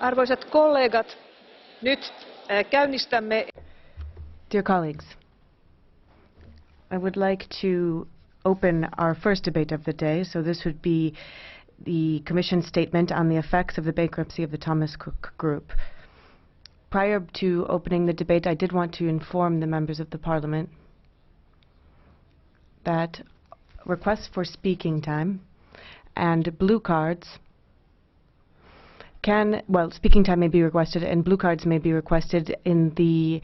Arvoisat kollegat, nyt käynnistämme. Dear colleagues, I would like to open our first debate of the day. So this would be the Commission statement on the effects of the bankruptcy of the Thomas Cook Group. Prior to opening the debate, I did want to inform the members of the Parliament that requests for speaking time and blue cards speaking time may be requested and blue cards may be requested in the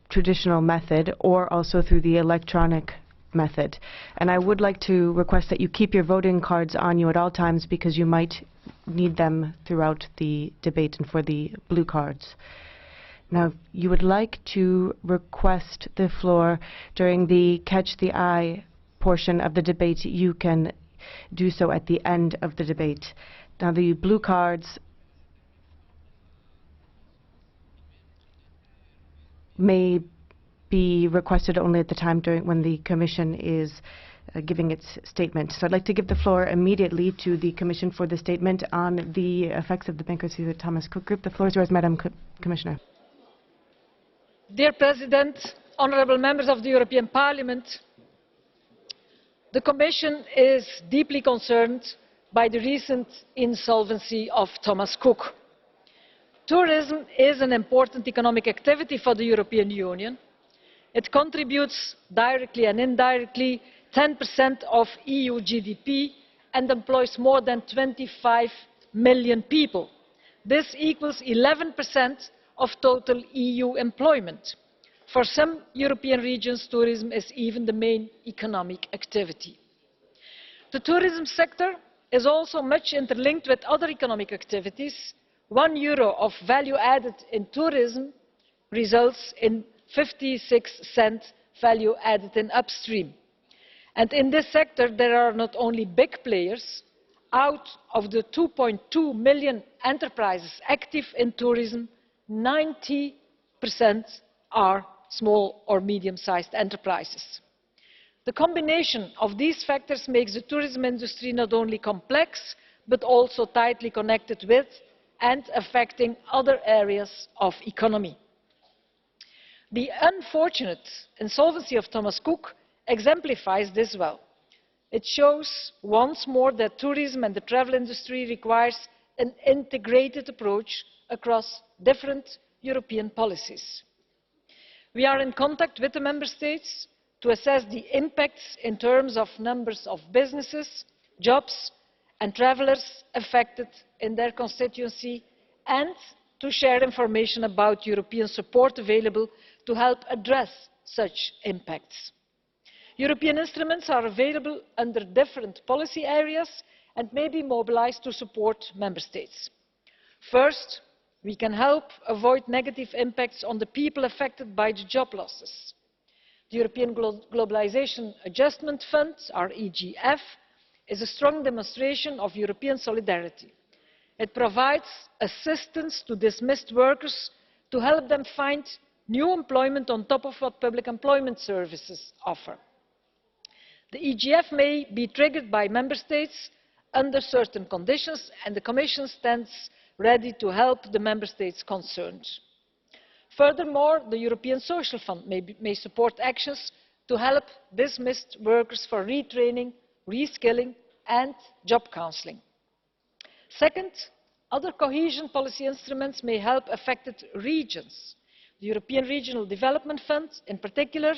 traditional method or also through the electronic method. And I would like to request that you keep your voting cards on you at all times because you might need them throughout the debate and for the blue cards. Now, if you would like to request the floor during the Catch the Eye portion of the debate, you can do so at the end of the debate. Now, the blue cards may be requested only at the time when the Commission is giving its statement. So I'd like to give the floor immediately to the Commission for the statement on the effects of the bankruptcy of the Thomas Cook Group. The floor is yours, Madam Commissioner. Dear President, honourable members of the European Parliament, the Commission is deeply concerned by the recent insolvency of Thomas Cook. Tourism is an important economic activity for the European Union. It contributes directly and indirectly 10% of EU GDP and employs more than 25 million people. This equals 11% of total EU employment. For some European regions, tourism is even the main economic activity. The tourism sector is also much interlinked with other economic activities. €1 of value added in tourism results in 56 cents value added in upstream. And in this sector there are not only big players. Out of the 2.2 million enterprises active in tourism, 90% are small or medium-sized enterprises. The combination of these factors makes the tourism industry not only complex but also tightly connected with and affecting other areas of economy. The unfortunate insolvency of Thomas Cook exemplifies this well. It shows once more that tourism and the travel industry requires an integrated approach across different European policies. We are in contact with the Member States to assess the impacts in terms of numbers of businesses, jobs and travellers affected in their constituency and to share information about European support available to help address such impacts. European instruments are available under different policy areas and may be mobilised to support Member States. First, we can help avoid negative impacts on the people affected by the job losses. The European Globalisation Adjustment Fund, our EGF, is a strong demonstration of European solidarity. It provides assistance to dismissed workers to help them find new employment on top of what public employment services offer. The EGF may be triggered by Member States under certain conditions, and the Commission stands ready to help the Member States concerned. Furthermore, the European Social Fund may support actions to help dismissed workers for retraining, reskilling and job counselling. Second, other cohesion policy instruments may help affected regions. The European Regional Development Fund, in particular,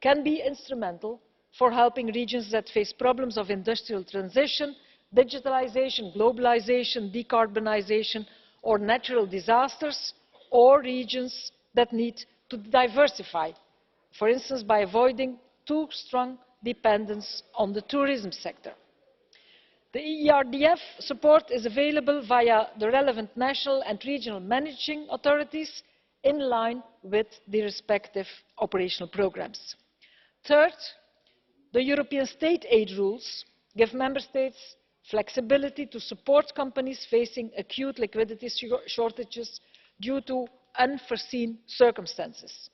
can be instrumental for helping regions that face problems of industrial transition, digitalisation, globalisation, decarbonisation or natural disasters, or regions that need to diversify, for instance by avoiding too strong dependence on the tourism sector. The ERDF support is available via the relevant national and regional managing authorities in line with the respective operational programmes. Third, the European state aid rules give Member States flexibility to support companies facing acute liquidity shortages due to unforeseen circumstances.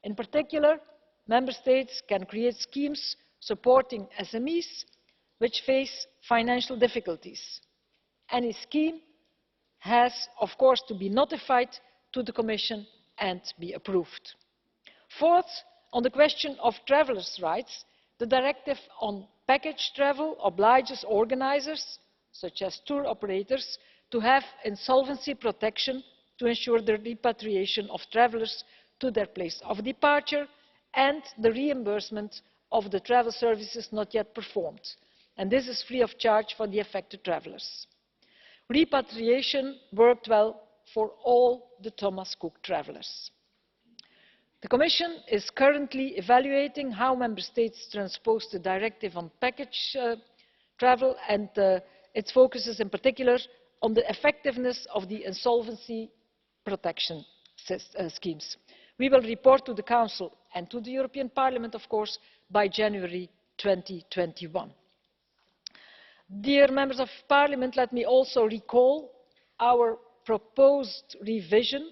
In particular, Member States can create schemes supporting SMEs which face financial difficulties. Any scheme has, of course, to be notified to the Commission and be approved. Fourth, on the question of travellers' rights, the directive on package travel obliges organisers, such as tour operators, to have insolvency protection to ensure the repatriation of travellers to their place of departure and the reimbursement of the travel services not yet performed. And this is free of charge for the affected travellers. Repatriation worked well for all the Thomas Cook travellers. The Commission is currently evaluating how Member States transpose the directive on package travel, and its focus is in particular on the effectiveness of the insolvency protection schemes. We will report to the Council and to the European Parliament, of course, by January 2021. Dear Members of Parliament, let me also recall our proposed revision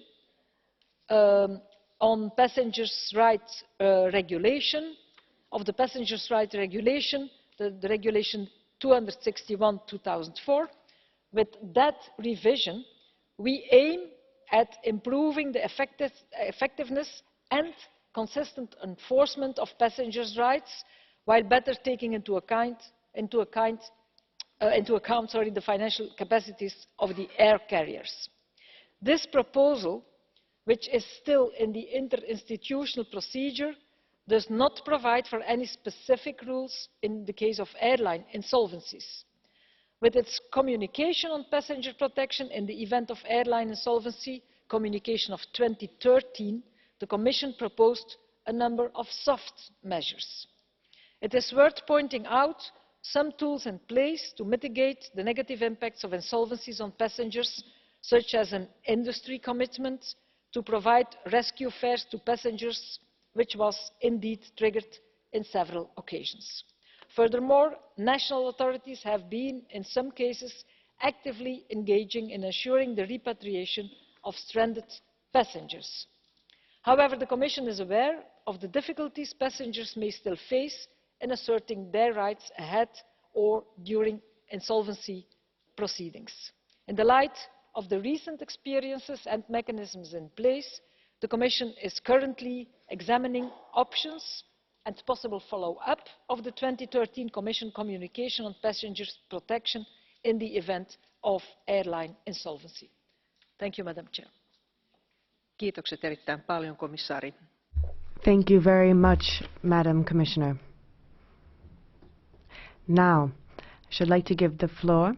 on passengers' rights regulation, of the Passengers' Rights Regulation, the Regulation 261/2004. With that revision, we aim at improving the effectiveness and consistent enforcement of passengers' rights, while better taking into account the financial capacities of the air carriers. This proposal, which is still in the interinstitutional procedure, does not provide for any specific rules in the case of airline insolvencies. With its communication on passenger protection in the event of airline insolvency, communication of 2013, the Commission proposed a number of soft measures. It is worth pointing out some tools in place to mitigate the negative impacts of insolvencies on passengers, such as an industry commitment to provide rescue fares to passengers, which was indeed triggered on several occasions. Furthermore, national authorities have been, in some cases, actively engaging in ensuring the repatriation of stranded passengers. However, the Commission is aware of the difficulties passengers may still face in asserting their rights ahead or during insolvency proceedings. In the light of the recent experiences and mechanisms in place, the Commission is currently examining options and possible follow-up of the 2013 Commission communication on passengers' protection in the event of airline insolvency. Thank you, Madam Chair. Kiitokset erittäin paljon, komissaari. Thank you very much, Madam Commissioner. Now, I should like to give the floor,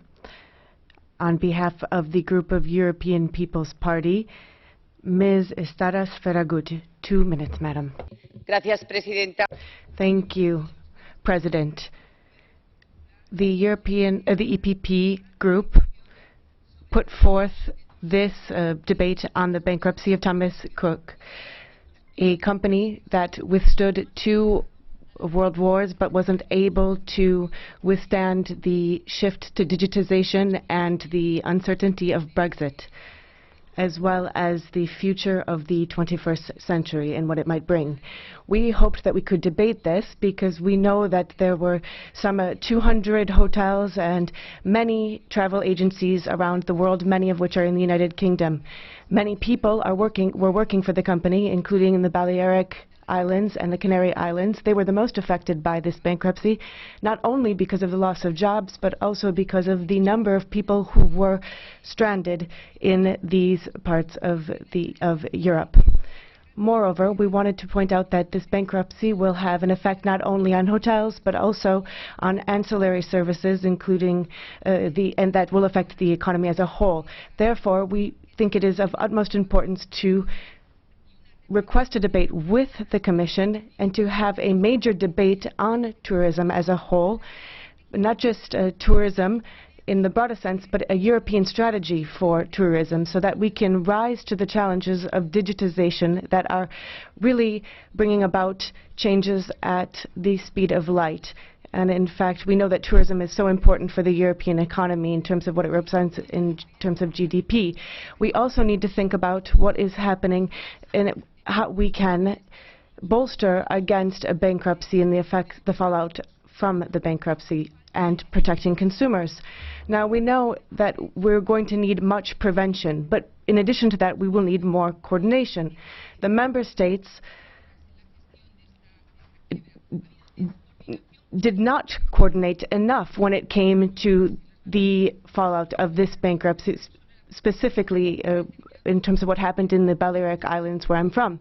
on behalf of the group of European People's Party, Ms. Estaras Ferragut. 2 minutes, Madam. Gracias, Presidenta. Thank you, President. The EPP group put forth this debate on the bankruptcy of Thomas Cook, a company that withstood 2 world wars but wasn't able to withstand the shift to digitization and the uncertainty of Brexit, as well as the future of the 21st century and what it might bring. We hoped that we could debate this because we know that there were some 200 hotels and many travel agencies around the world, many of which are in the United Kingdom. Many people were working for the company, including in the Balearic Islands and the Canary Islands. They were the most affected by this bankruptcy, not only because of the loss of jobs, but also because of the number of people who were stranded in these parts of Europe. Moreover, we wanted to point out that this bankruptcy will have an effect not only on hotels, but also on ancillary services, including and that will affect the economy as a whole. Therefore, we think it is of utmost importance to request a debate with the Commission and to have a major debate on tourism as a whole, not just tourism in the broader sense, but a European strategy for tourism so that we can rise to the challenges of digitization that are really bringing about changes at the speed of light. And in fact, we know that tourism is so important for the European economy in terms of what it represents in terms of GDP. We also need to think about what is happening and how we can bolster against a bankruptcy and the fallout from the bankruptcy and protecting consumers. Now, we know that we're going to need much prevention, but in addition to that, we will need more coordination. The member states did not coordinate enough when it came to the fallout of this bankruptcy, specifically in terms of what happened in the Balearic Islands where I'm from.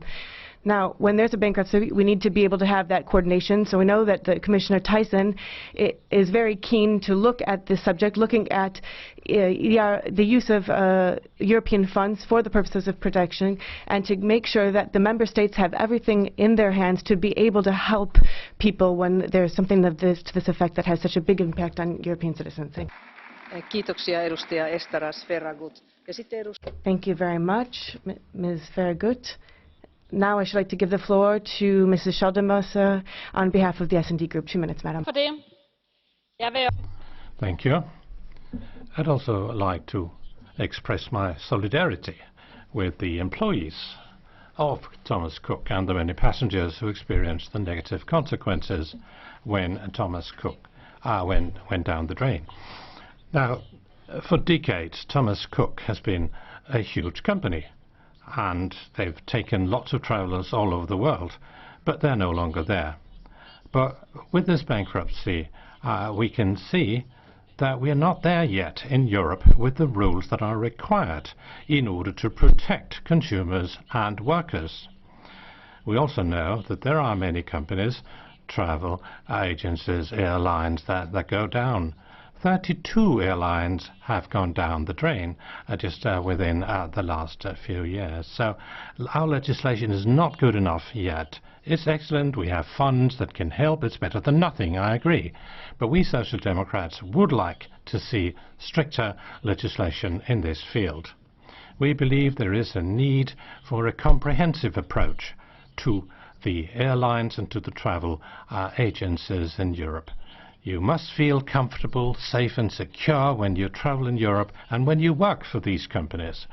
Now, when there's a bankruptcy, we need to be able to have that coordination. So we know that Commissioner Tyson is very keen to look at this subject, looking at the use of European funds for the purposes of protection, and to make sure that the member states have everything in their hands to be able to help people when there's something to this effect that has such a big impact on European citizens. Kiitoksia edustaja Estaras Ferragut. Ja sitten Thank you very much, Ms. Ferragut. Now I should like to give the floor to Mrs. Schaldemose on behalf of the S&D Group. 2 minutes, Madam. Thank you. I'd also like to express my solidarity with the employees of Thomas Cook and the many passengers who experienced the negative consequences when Thomas Cook went down the drain. Now, for decades, Thomas Cook has been a huge company, and they've taken lots of travellers all over the world, but they're no longer there. But with this bankruptcy, we can see that we are not there yet in Europe with the rules that are required in order to protect consumers and workers. We also know that there are many companies, travel agencies, airlines that go down. 32 airlines have gone down the drain just within the last few years. So our legislation is not good enough yet. It's excellent, we have funds that can help, it's better than nothing, I agree. But we Social Democrats would like to see stricter legislation in this field. We believe there is a need for a comprehensive approach to the airlines and to the travel agencies in Europe. You must feel comfortable, safe and secure when you travel in Europe and when you work for these companies.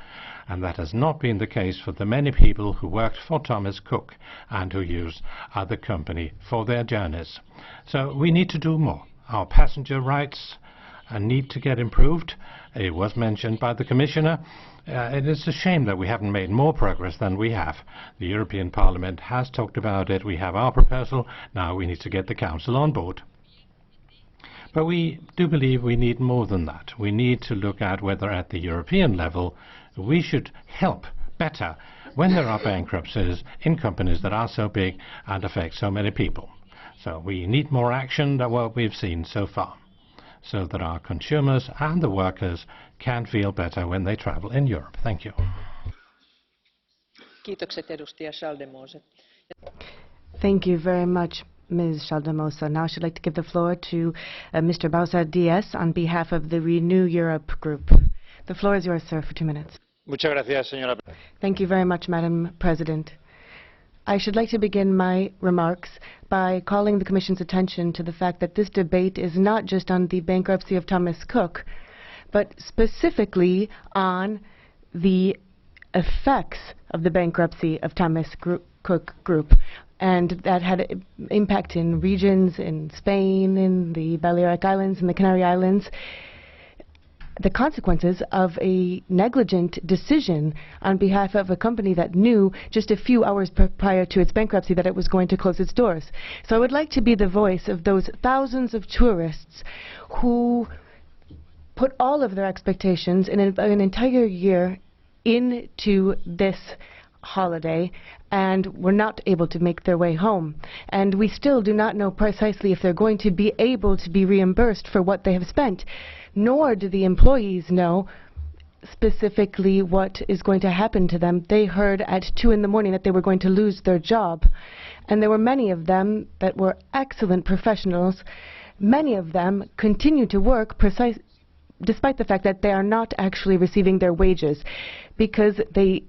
And that has not been the case for the many people who worked for Thomas Cook and who used the company for their journeys. So we need to do more. Our passenger rights need to get improved. It was mentioned by the Commissioner. It is a shame that we haven't made more progress than we have. The European Parliament has talked about it. We have our proposal. Now we need to get the Council on board. But we do believe we need more than that. We need to look at whether at the European level we should help better when there are bankruptcies in companies that are so big and affect so many people. So we need more action than what we've seen so far, so that our consumers and the workers can feel better when they travel in Europe. Thank you. Kiitokset edustaja Schaldemose. Thank you very much, Ms. Schaldemose. Now I should like to give the floor to Mr. Bausa Diaz on behalf of the Renew Europe Group. The floor is yours, sir, for 2 minutes. Muchas gracias, señora. Thank you very much, Madam President. I should like to begin my remarks by calling the Commission's attention to the fact that this debate is not just on the bankruptcy of Thomas Cook, but specifically on the effects of the bankruptcy of Thomas Cook Group. And that had an impact in regions in Spain, in the Balearic Islands, and the Canary Islands. The consequences of a negligent decision on behalf of a company that knew just a few hours prior to its bankruptcy that it was going to close its doors. So I would like to be the voice of those thousands of tourists who put all of their expectations in an entire year into this holiday and were not able to make their way home. And we still do not know precisely if they're going to be able to be reimbursed for what they have spent, nor do the employees know specifically what is going to happen to them. They heard at 2 in the morning that they were going to lose their job. And there were many of them that were excellent professionals. Many of them continue to work despite the fact that they are not actually receiving their wages, because they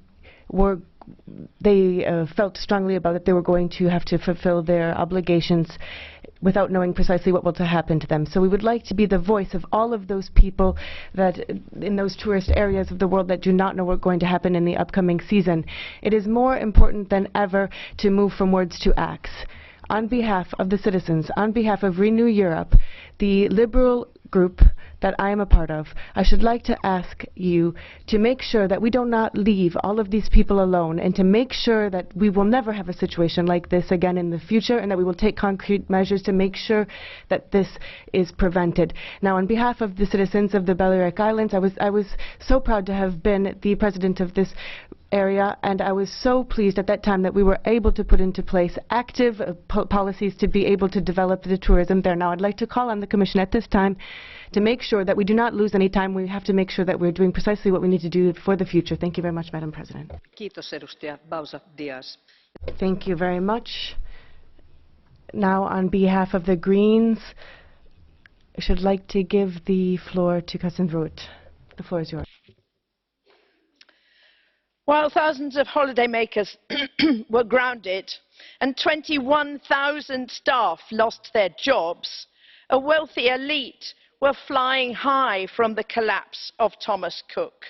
felt strongly about it. They were going to have to fulfill their obligations without knowing precisely what will happen to them. So we would like to be the voice of all of those people that in those tourist areas of the world that do not know what's going to happen in the upcoming season. It is more important than ever to move from words to acts. on behalf of the citizens, on behalf of Renew Europe, the Liberal group that I am a part of, I should like to ask you to make sure that we do not leave all of these people alone, and to make sure that we will never have a situation like this again in the future, and that we will take concrete measures to make sure that this is prevented. Now, on behalf of the citizens of the Balearic Islands, I was so proud to have been the president of this area, and I was so pleased at that time that we were able to put into place active policies to be able to develop the tourism there. Now, I'd like to call on the Commission at this time to make sure that we do not lose any time. We have to make sure that we're doing precisely what we need to do for the future. Thank you very much, Madam President. Kiitos edustaja Bausa Diaz. Thank you very much. Now, on behalf of the Greens, I should like to give the floor to Cousin Root. The floor is yours. While thousands of holidaymakers were grounded and 21,000 staff lost their jobs, a wealthy elite were flying high from the collapse of Thomas Cook.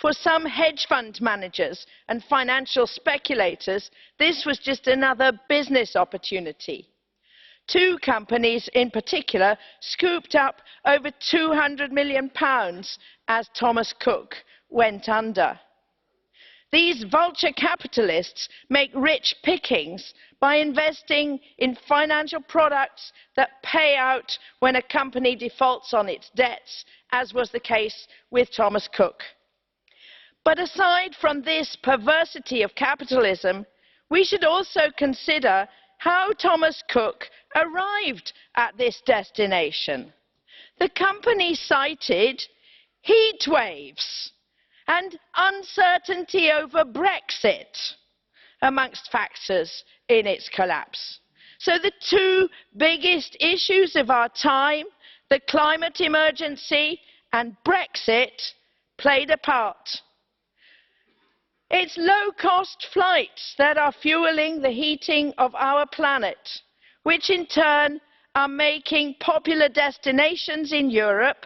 For some hedge fund managers and financial speculators, this was just another business opportunity. Two companies in particular scooped up over £200 million as Thomas Cook went under. These vulture capitalists make rich pickings by investing in financial products that pay out when a company defaults on its debts, as was the case with Thomas Cook. But aside from this perversity of capitalism, we should also consider how Thomas Cook arrived at this destination. The company cited heat waves and uncertainty over Brexit amongst factors in its collapse. So the two biggest issues of our time, the climate emergency and Brexit, played a part. It's low-cost flights that are fueling the heating of our planet, which in turn are making popular destinations in Europe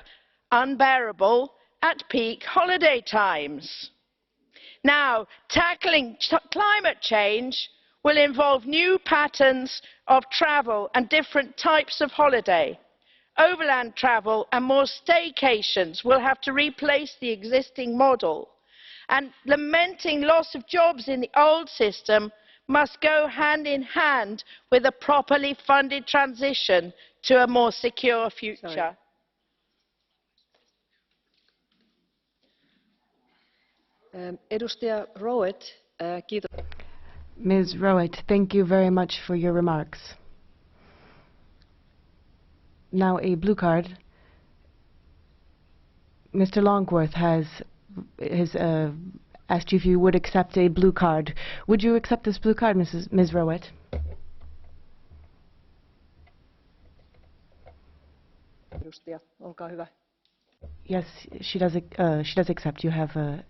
unbearable at peak holiday times. Now, tackling climate change will involve new patterns of travel and different types of holiday. Overland travel and more staycations will have to replace the existing model. And lamenting loss of jobs in the old system must go hand in hand with a properly funded transition to a more secure future. Edustaja Rowett, kiitos. Ms. Rowett, thank you very much for your remarks. Now, a blue card. Mr. Longworth has asked you if you would accept a blue card. Would you accept this blue card, Ms. Rowett? Edustaja, olkaa hyvä. Yes, she does accept. You have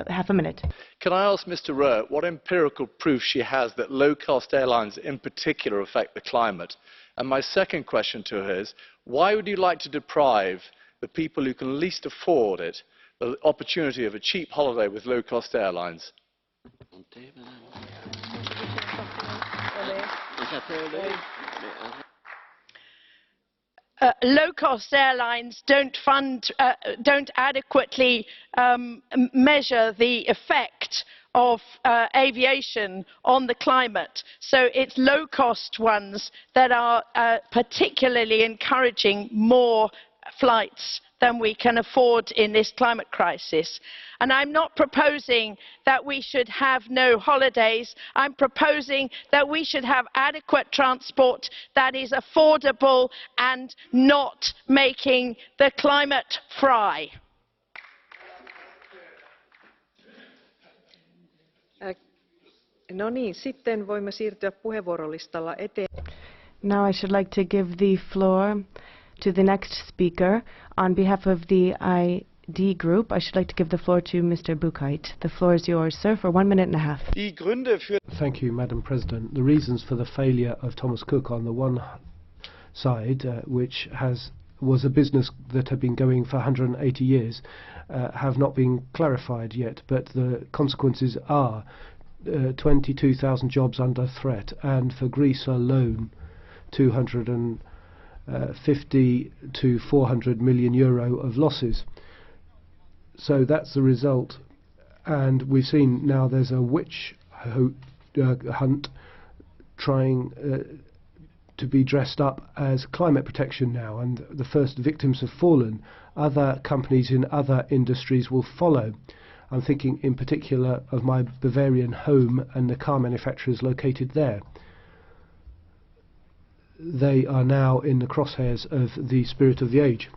half a minute. Can I ask Mr. Rowe what empirical proof she has that low-cost airlines in particular affect the climate? And my second question to her is, why would you like to deprive the people who can least afford it the opportunity of a cheap holiday with low-cost airlines? Low-cost airlines don't adequately measure the effect of aviation on the climate. So it's low-cost ones that are particularly encouraging more flights than we can afford in this climate crisis. And I'm not proposing that we should have no holidays. I'm proposing that we should have adequate transport that is affordable and not making the climate fry. No niin, sitten voimme siirtyä puheenvuorolistalla eteenpäin. Now I should like to give the floor to the next speaker. On behalf of the ID group, I should like to give the floor to Mr. Buchheit. The floor is yours, sir, for 1 minute and a half. Thank you, Madam President. The reasons for the failure of Thomas Cook on the one side, which was a business that had been going for 180 years, have not been clarified yet, but the consequences are 22,000 jobs under threat, and for Greece alone 250 to 400 million euro of losses. So that's the result, and we've seen now there's a witch hunt trying to be dressed up as climate protection now, and the first victims have fallen. Other companies in other industries will follow. I'm thinking in particular of my Bavarian home and the car manufacturers located there. They are now in the crosshairs of the spirit of the age.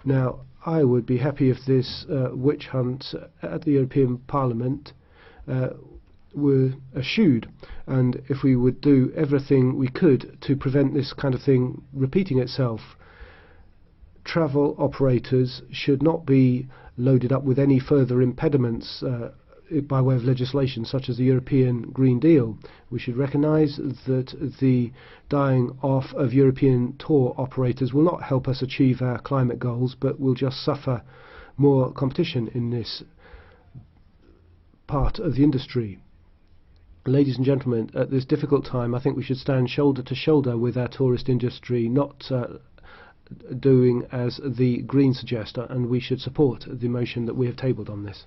Now, I would be happy if this witch hunt at the European Parliament were eschewed, and if we would do everything we could to prevent this kind of thing repeating itself. Travel operators should not be loaded up with any further impediments by way of legislation such as the European Green Deal. We should recognise that the dying off of European tour operators will not help us achieve our climate goals, but will just suffer more competition in this part of the industry. Ladies and gentlemen, at this difficult time, I think we should stand shoulder to shoulder with our tourist industry, not doing as the Greens suggest, and we should support the motion that we have tabled on this.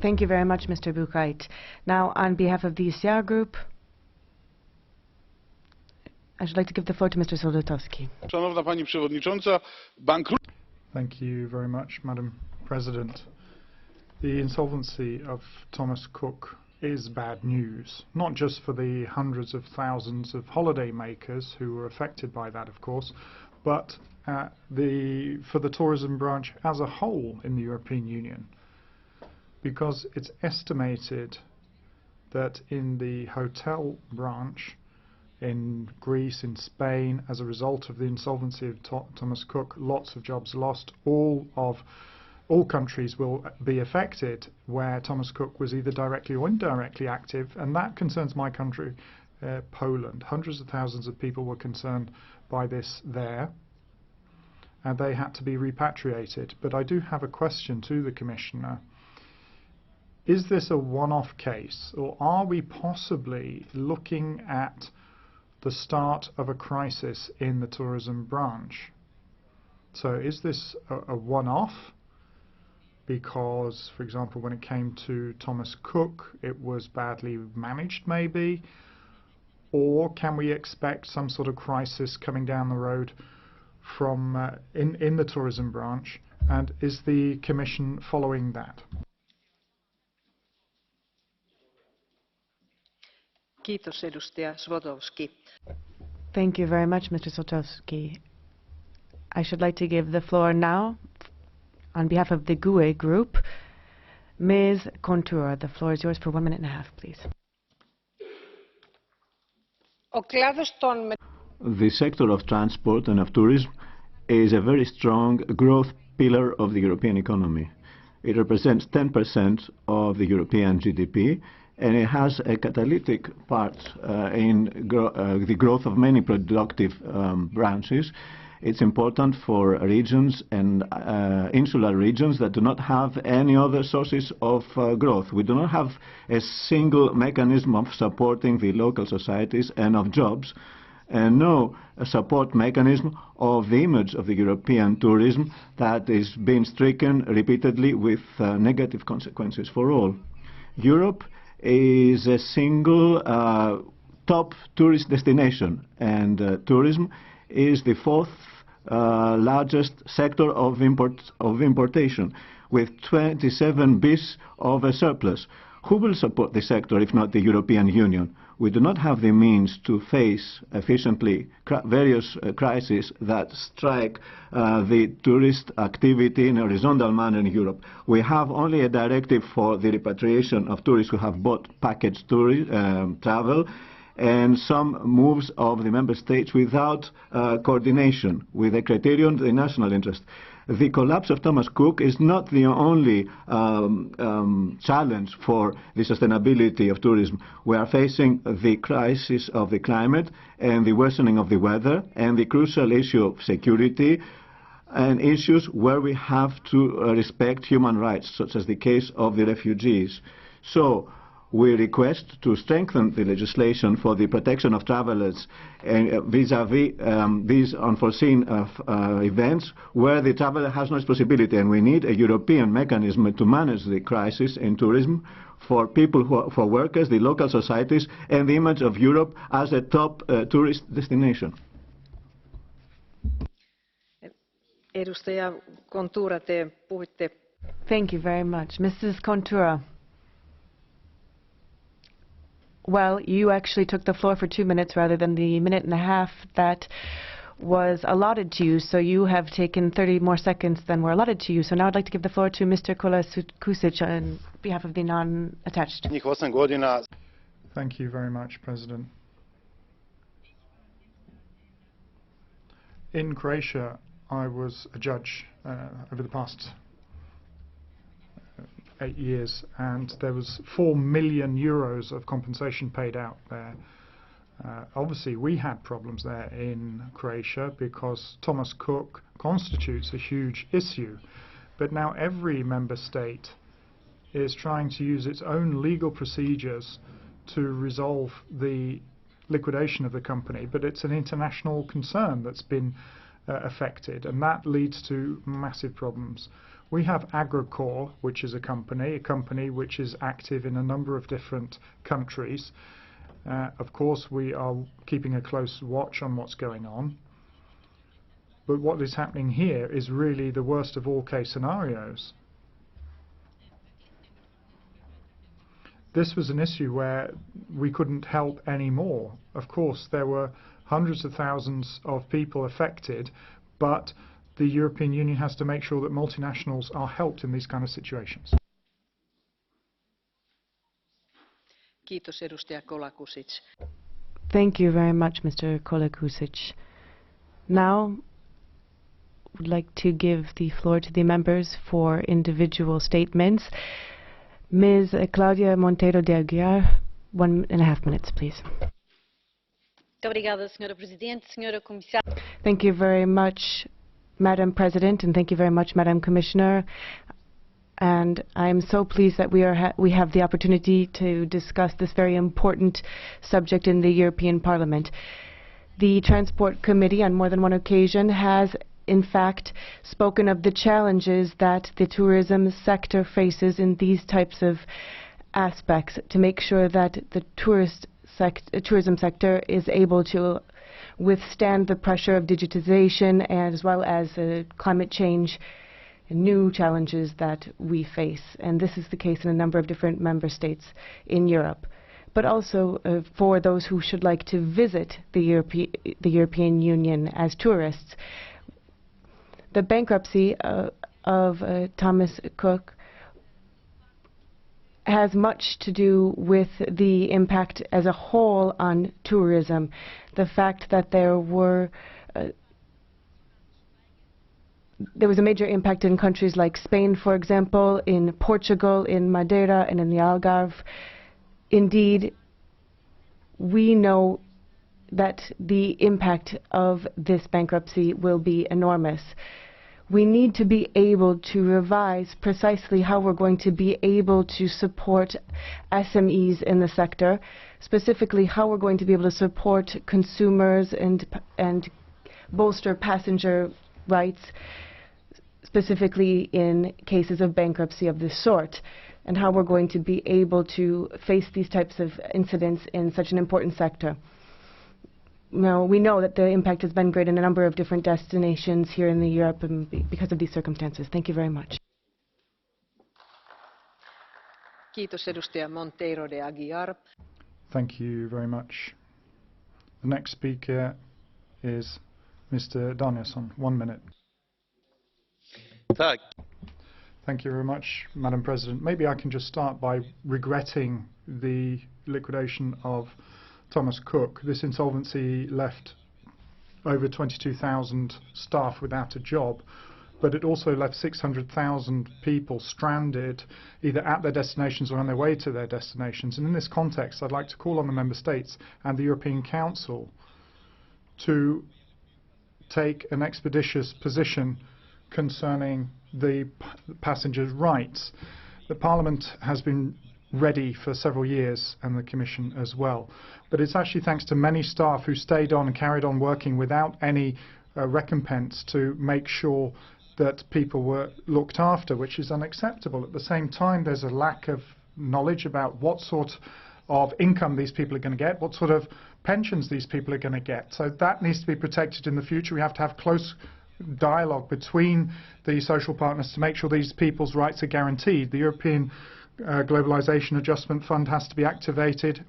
Thank you very much, Mr. Buchheit. Now, on behalf of the ECR Group, I should like to give the floor to Mr. Soldatowski. Szanowna Pani Przewodnicząca, Thank you very much, Madam President. The insolvency of Thomas Cook is bad news, not just for the hundreds of thousands of holiday makers who were affected by that, of course, but for the tourism branch as a whole in the European Union, because it's estimated that in the hotel branch in Greece, in Spain, as a result of the insolvency of Thomas Cook, lots of jobs lost. All countries will be affected where Thomas Cook was either directly or indirectly active, and that concerns my country, Poland. Hundreds of thousands of people were concerned by this there, and they had to be repatriated. But I do have a question to the Commissioner. Is this a one-off case, or are we possibly looking at the start of a crisis in the tourism branch? So is this a one-off? Because, for example, when it came to Thomas Cook, it was badly managed, maybe? Or can we expect some sort of crisis coming down the road from in the tourism branch? And is the Commission following that? Thank you very much, Mr. Soldatowski. I should like to give the floor now, on behalf of the GUE Group, Ms. Contour. The floor is yours for 1 minute and a half, please. The sector of transport and of tourism is a very strong growth pillar of the European economy. It represents 10% of the European GDP, and it has a catalytic part in the growth of many productive branches. It's important for regions and insular regions that do not have any other sources of growth. We do not have a single mechanism of supporting the local societies and of jobs, and no support mechanism of the image of the European tourism that is being stricken repeatedly with negative consequences for all. Europe is a single top tourist destination, and tourism is the fourth largest sector of importation, with 27 bis of a surplus. Who will support the sector if not the European Union? We do not have the means to face efficiently various crises that strike the tourist activity in a horizontal manner in Europe. We have only a directive for the repatriation of tourists who have bought package travel, and some moves of the member states without coordination with a criterion of the national interest. The collapse of Thomas Cook is not the only challenge for the sustainability of tourism. We are facing the crisis of the climate and the worsening of the weather and the crucial issue of security, and issues where we have to respect human rights, such as the case of the refugees. So we request to strengthen the legislation for the protection of travelers vis-à-vis these unforeseen events where the traveler has no responsibility, and we need a European mechanism to manage the crisis in tourism for people, for workers, the local societies, and the image of Europe as a top tourist destination. Edustaja Kontura, te puhuitte. Thank you very much. Mrs. Kontura. Well, you actually took the floor for 2 minutes rather than the minute and a half that was allotted to you, so you have taken 30 more seconds than were allotted to you. So now I'd like to give the floor to Mr. Kusic on behalf of the non-attached. Thank you very much, President. In Croatia, I was a judge over the past 8 years, and there was 4 million euros of compensation paid out there. Obviously, we had problems there in Croatia because Thomas Cook constitutes a huge issue. But now every member state is trying to use its own legal procedures to resolve the liquidation of the company. But it's an international concern that's been affected, and that leads to massive problems. We have Agrocor, which is a company which is active in a number of different countries. Of course, we are keeping a close watch on what's going on. But what is happening here is really the worst of all case scenarios. This was an issue where we couldn't help anymore. Of course, there were hundreds of thousands of people affected, but the European Union has to make sure that multinationals are helped in these kind of situations. Kiitos, edustaja Kolakusic. Thank you very much, Mr. Kolakusic. Now, I would like to give the floor to the members for individual statements. Ms. Claudia Monteiro de Aguiar, 1.5 minutes, please. Thank you very much, Madam President, and thank you very much, Madam Commissioner. And I'm so pleased that we have the opportunity to discuss this very important subject in the European Parliament. The Transport Committee, on more than one occasion, has in fact spoken of the challenges that the tourism sector faces in these types of aspects to make sure that the tourism sector is able to withstand the pressure of digitization as well as climate change and new challenges that we face. And this is the case in a number of different member states in Europe. But also for those who should like to visit the European Union as tourists. The bankruptcy of Thomas Cook has much to do with the impact as a whole on tourism. The fact that there was a major impact in countries like Spain, for example, in Portugal, in Madeira, and in the Algarve. Indeed, we know that the impact of this bankruptcy will be enormous. We need to be able to revise precisely how we're going to be able to support SMEs in the sector, specifically how we're going to be able to support consumers and bolster passenger rights, specifically in cases of bankruptcy of this sort, and how we're going to be able to face these types of incidents in such an important sector. Now, we know that the impact has been great in a number of different destinations here in Europe because of these circumstances. Thank you very much. Kiitos, edustaja Monteiro de Aguiar. Thank you very much. The next speaker is Mr. Danielsson. 1 minute. Thank you very much, Madam President. Maybe I can just start by regretting the liquidation of Thomas Cook. This insolvency left over 22,000 staff without a job, but it also left 600,000 people stranded either at their destinations or on their way to their destinations. And in this context, I'd like to call on the Member States and the European Council to take an expeditious position concerning the passengers' rights. The Parliament has been ready for several years, and the Commission as well. But it's actually thanks to many staff who stayed on and carried on working without any recompense to make sure that people were looked after, which is unacceptable. At the same time, there's a lack of knowledge about what sort of income these people are going to get, what sort of pensions these people are going to get. So that needs to be protected in the future. We have to have close dialogue between the social partners to make sure these people's rights are guaranteed. The European Globalisation Adjustment Fund has to be activated.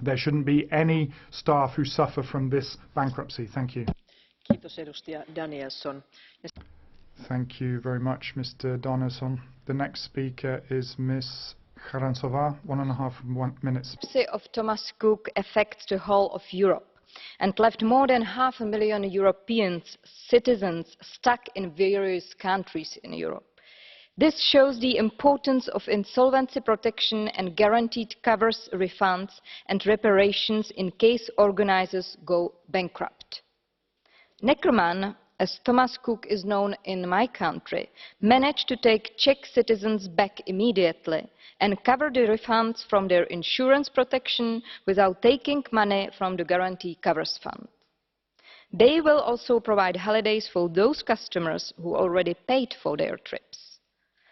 There shouldn't be any staff who suffer from this bankruptcy. Thank you. Kiitos edustaja Danielsson. Thank you very much, Mr. Danielsson. The next speaker is Ms. Charanzová, 1.5 minutes. The bankruptcy of Thomas Cook affects the whole of Europe and left more than 500,000 European citizens stuck in various countries in Europe. This shows the importance of insolvency protection and guaranteed covers, refunds and reparations in case organisers go bankrupt. Neckermann, as Thomas Cook is known in my country, managed to take Czech citizens back immediately and cover the refunds from their insurance protection without taking money from the Guarantee Covers Fund. They will also provide holidays for those customers who already paid for their trips.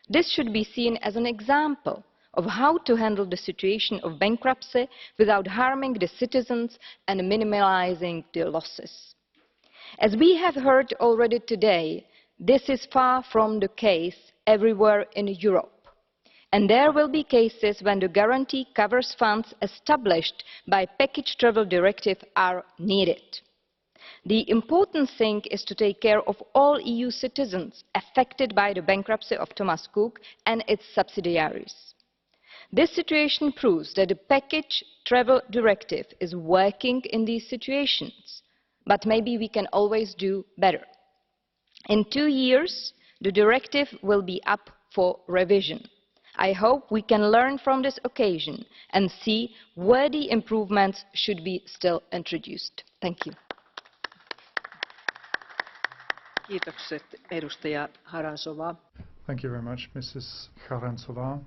This should be seen as an example of how to handle the situation of bankruptcy without harming the citizens and minimizing the losses. As we have heard already today, this is far from the case everywhere in Europe. And there will be cases when the guarantee covers funds established by Package Travel Directive are needed. The important thing is to take care of all EU citizens affected by the bankruptcy of Thomas Cook and its subsidiaries. This situation proves that the Package Travel Directive is working in these situations, but maybe we can always do better. In 2 years, the directive will be up for revision. I hope we can learn from this occasion and see where the improvements should be still introduced. Thank you. Kiitokset edustaja Charanzová. Thank you very much, Mrs. Charanzová.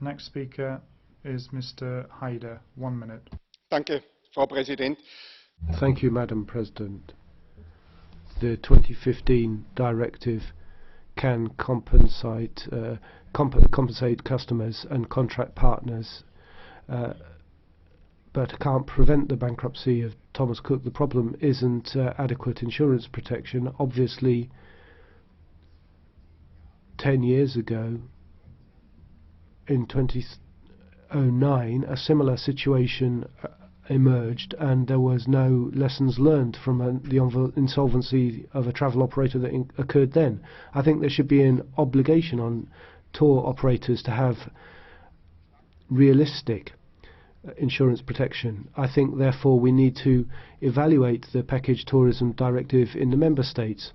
Next speaker is Mr. Haider. 1 minute. Danke, Frau Präsident. Thank you, Madam President. The 2015 directive can compensate customers and contract partners, but can't prevent the bankruptcy of Thomas Cook. The problem isn't adequate insurance protection. Obviously, 10 years ago, in 2009, a similar situation emerged, and there was no lessons learned from the insolvency of a travel operator that occurred then. I think there should be an obligation on tour operators to have realistic insurance protection. I think, therefore, we need to evaluate the package tourism directive in the member states,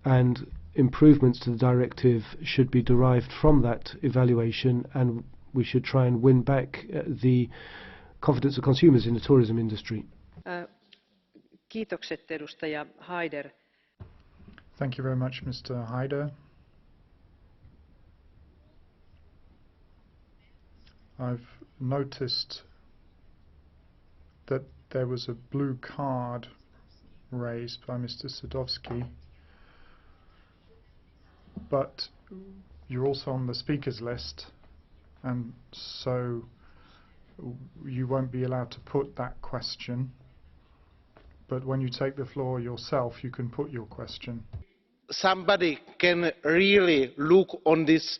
and improvements to the directive should be derived from that evaluation, and we should try and win back the confidence of consumers in the tourism industry. Kiitokset edustaja Haider. Thank you very much, Mr. Haider. I've noticed that there was a blue card raised by Mr. Sadowski, but you're also on the speakers list, and so you won't be allowed to put that question. But when you take the floor yourself, you can put your question. Somebody can really look on this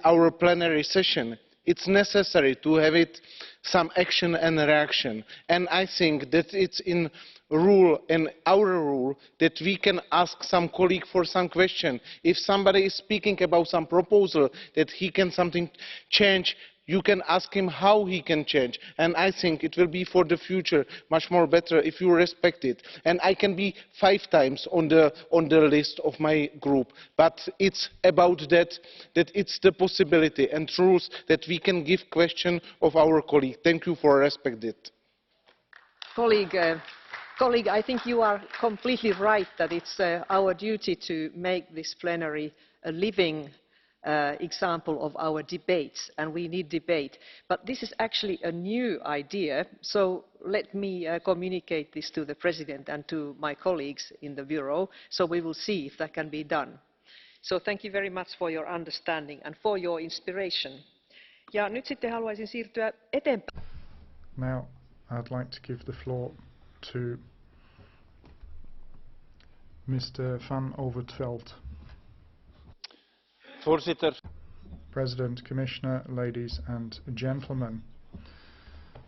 our plenary session. It's necessary to have it some action and reaction, and I think that it's in our rule that we can ask some colleague for some question. If somebody is speaking about some proposal that he can something change, you can ask him how he can change, and I think it will be for the future much more better if you respect it. And I can be 5 times on the list of my group, but it's about that it's the possibility and rules that we can give question of our colleague. Thank you for respect it. Colleague Colleague, I think you are completely right that it's our duty to make this plenary a living example of our debates, and we need debate. But this is actually a new idea, so let me communicate this to the President and to my colleagues in the Bureau, so we will see if that can be done. So thank you very much for your understanding and for your inspiration. Ja nyt sitten haluaisin siirtyä eteenpäin. Now I'd like to give the floor to Mr. Van Overtveld. Voorzitter. President, Commissioner, ladies and gentlemen.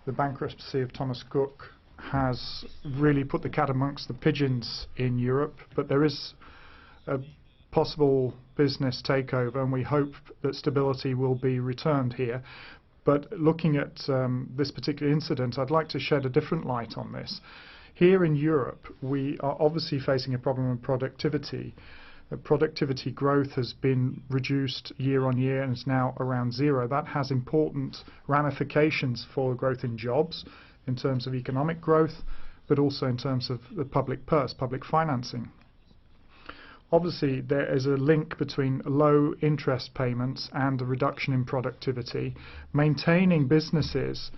The bankruptcy of Thomas Cook has really put the cat amongst the pigeons in Europe, but there is a possible business takeover, and we hope that stability will be returned here. But looking at this particular incident, I'd like to shed a different light on this. Here in Europe, we are obviously facing a problem of productivity. Productivity growth has been reduced year on year and is now around zero. That has important ramifications for growth in jobs, in terms of economic growth, but also in terms of the public purse, public financing. Obviously, there is a link between low interest payments and a reduction in productivity. Maintaining businesses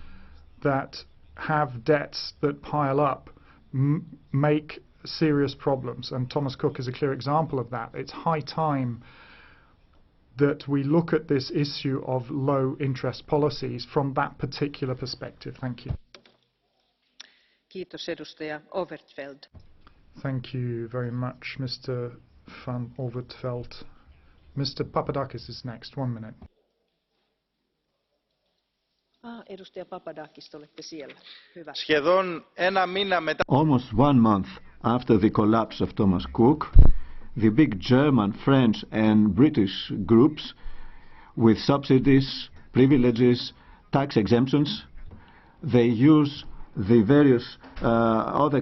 that have debts that pile up make serious problems, and Thomas Cook is a clear example of that. It's high time that we look at this issue of low interest policies from that particular perspective. Thank you. Kiitos, edustaja Overtveld. Thank you very much, Mr. Van Overtveld. Mr. Papadakis is next. 1 minute. Edustaja Papadakis, olette siellä. Hyvä. Almost 1 month after the collapse of Thomas Cook, the big German, French and British groups with subsidies, privileges, tax exemptions, they use the various other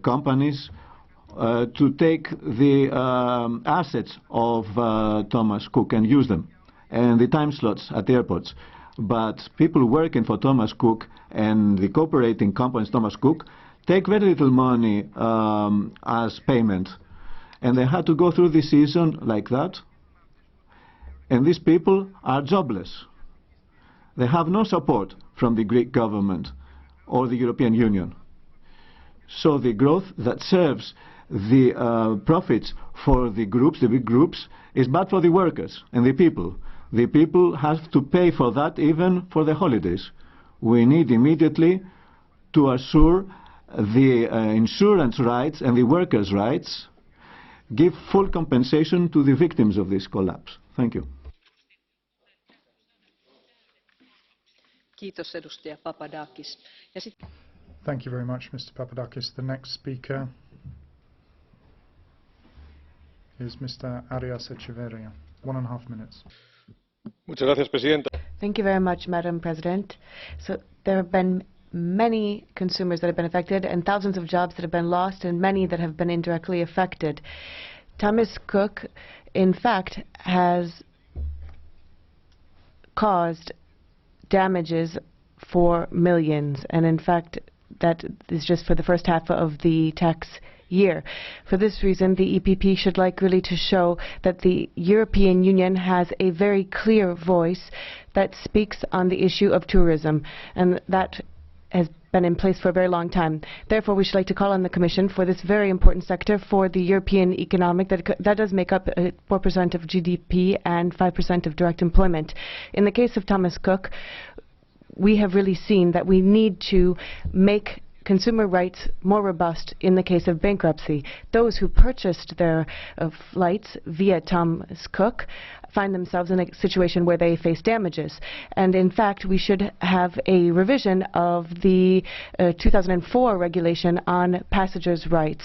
companies to take the assets of Thomas Cook and use them, and the time slots at the airports. But people working for Thomas Cook and the cooperating companies Thomas Cook take very little money as payment, and they had to go through the season like that, and these people are jobless. They have no support from the Greek government or the European Union. So the growth that serves the profits for the groups, the big groups, is bad for the workers and the people. The people have to pay for that even for the holidays. We need immediately to assure the insurance rights and the workers' rights, give full compensation to the victims of this collapse. Thank you. Kiitos, edustaja Papadakis. Thank you very much, Mr. Papadakis. The next speaker is Mr. Arias Echeverria. 1.5 minutes. Thank you very much, Madam President. So there have been many consumers that have been affected and thousands of jobs that have been lost and many that have been indirectly affected. Thomas Cook, in fact, has caused damages for millions, and in fact that is just for the first half of the tax year. For this reason, the EPP should like really to show that the European Union has a very clear voice that speaks on the issue of tourism, and that has been in place for a very long time. Therefore, we should like to call on the Commission for this very important sector for the European economic that does make up 4% of GDP and 5% of direct employment. In the case of Thomas Cook, we have really seen that we need to make consumer rights more robust in the case of bankruptcy. Those who purchased their flights via Thomas Cook find themselves in a situation where they face damages. And in fact, we should have a revision of the 2004 regulation on passengers' rights.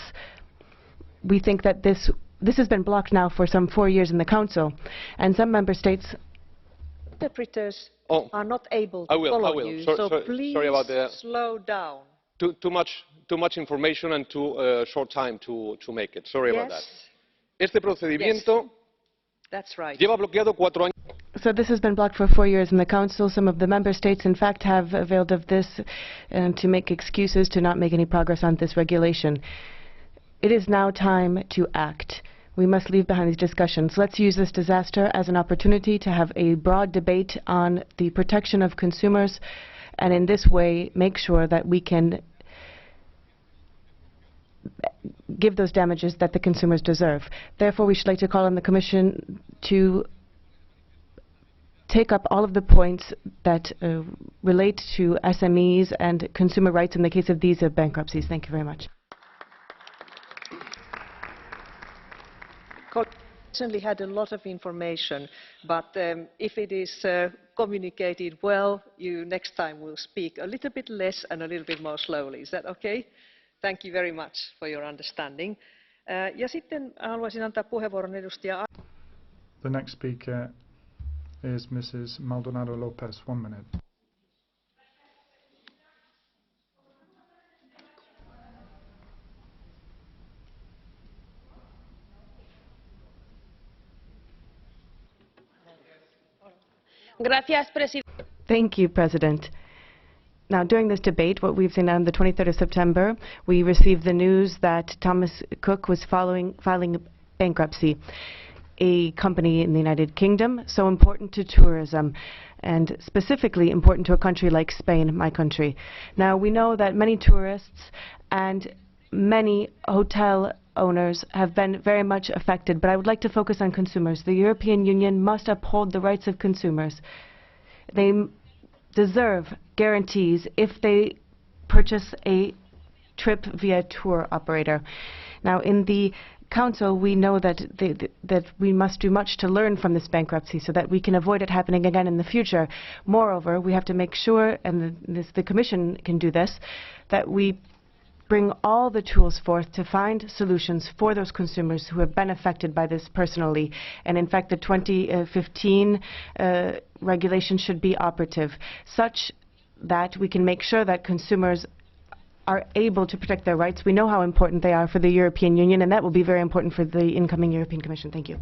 We think that this has been blocked now for some 4 years in the Council, and some member states... Interpreters are not able to follow you, so please slow down. Too much information and too short time to make it. Sorry about that. Este procedimiento That's right. lleva bloqueado 4 años. So this has been blocked for 4 years in the Council. Some of the member states, in fact, have availed of this to make excuses to not make any progress on this regulation. It is now time to act. We must leave behind these discussions. Let's use this disaster as an opportunity to have a broad debate on the protection of consumers, and in this way make sure that we can give those damages that the consumers deserve. Therefore, we should like to call on the Commission to take up all of the points that relate to SMEs and consumer rights in the case of these bankruptcies. Thank you very much. Certainly had a lot of information, but if it is communicated well, you next time will speak a little bit less and a little bit more slowly. Is that okay? Thank you very much for your understanding. Ja sitten haluaisin antaa puheenvuoron edustaja. The next speaker is Mrs. Maldonado Lopez. 1 minute. Thank you, President. Now, during this debate, what we've seen on the 23rd of September, we received the news that Thomas Cook was filing bankruptcy, a company in the United Kingdom, so important to tourism, and specifically important to a country like Spain, my country. Now, we know that many tourists and many hotel owners have been very much affected, but I would like to focus on consumers. The European Union must uphold the rights of consumers. They deserve guarantees if they purchase a trip via tour operator. Now, in the Council, we know that we must do much to learn from this bankruptcy so that we can avoid it happening again in the future. Moreover, we have to make sure, and the Commission can do this, that we bring all the tools forth to find solutions for those consumers who have been affected by this personally. And in fact, the 2015 regulation should be operative, such that we can make sure that consumers are able to protect their rights. We know how important they are for the European Union, and that will be very important for the incoming European Commission. Thank you.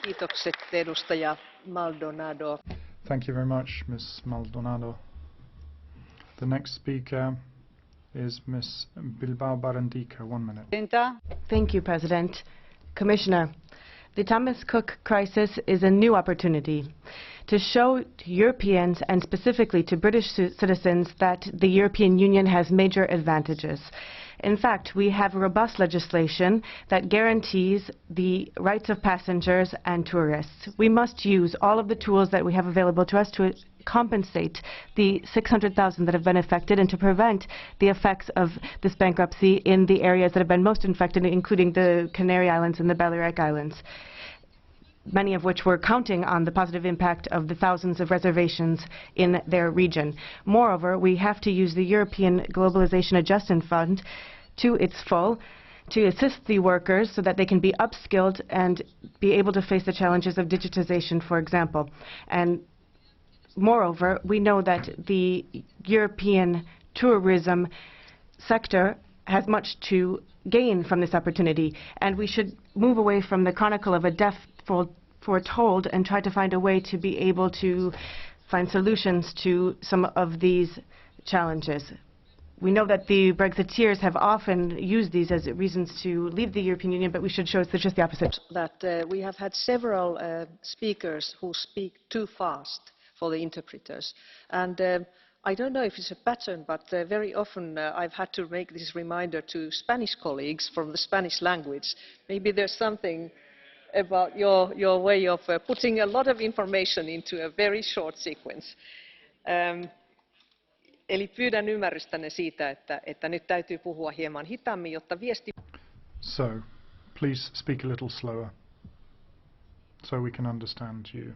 Kiitokset, edustaja Maldonado. Thank you very much, Ms. Maldonado. The next speaker is Ms. Bilbao Barandica. 1 minute. Thank you, President. Commissioner, the Thomas Cook crisis is a new opportunity to show to Europeans and specifically to British citizens that the European Union has major advantages. In fact, we have robust legislation that guarantees the rights of passengers and tourists. We must use all of the tools that we have available to us to compensate the 600,000 that have been affected and to prevent the effects of this bankruptcy in the areas that have been most infected, including the Canary Islands and the Balearic Islands, many of which were counting on the positive impact of the thousands of reservations in their region. Moreover, we have to use the European Globalization Adjustment Fund to its full to assist the workers so that they can be upskilled and be able to face the challenges of digitization, for example. And moreover, we know that the European tourism sector has much to gain from this opportunity, and we should move away from the chronicle of a death foretold and try to find a way to be able to find solutions to some of these challenges. We know that the Brexiteers have often used these as reasons to leave the European Union, but we should show it's just the opposite. That we have had several speakers who speak too fast for the interpreters. And I don't know if it's a pattern, but very often I've had to make this reminder to Spanish colleagues from the Spanish language. Maybe there's something about your way of putting a lot of information into a very short sequence. Eli pyydän ymmärrystänne siitä, että nyt täytyy puhua hieman hitaammin, jotta viesti... So, please speak a little slower, so we can understand you.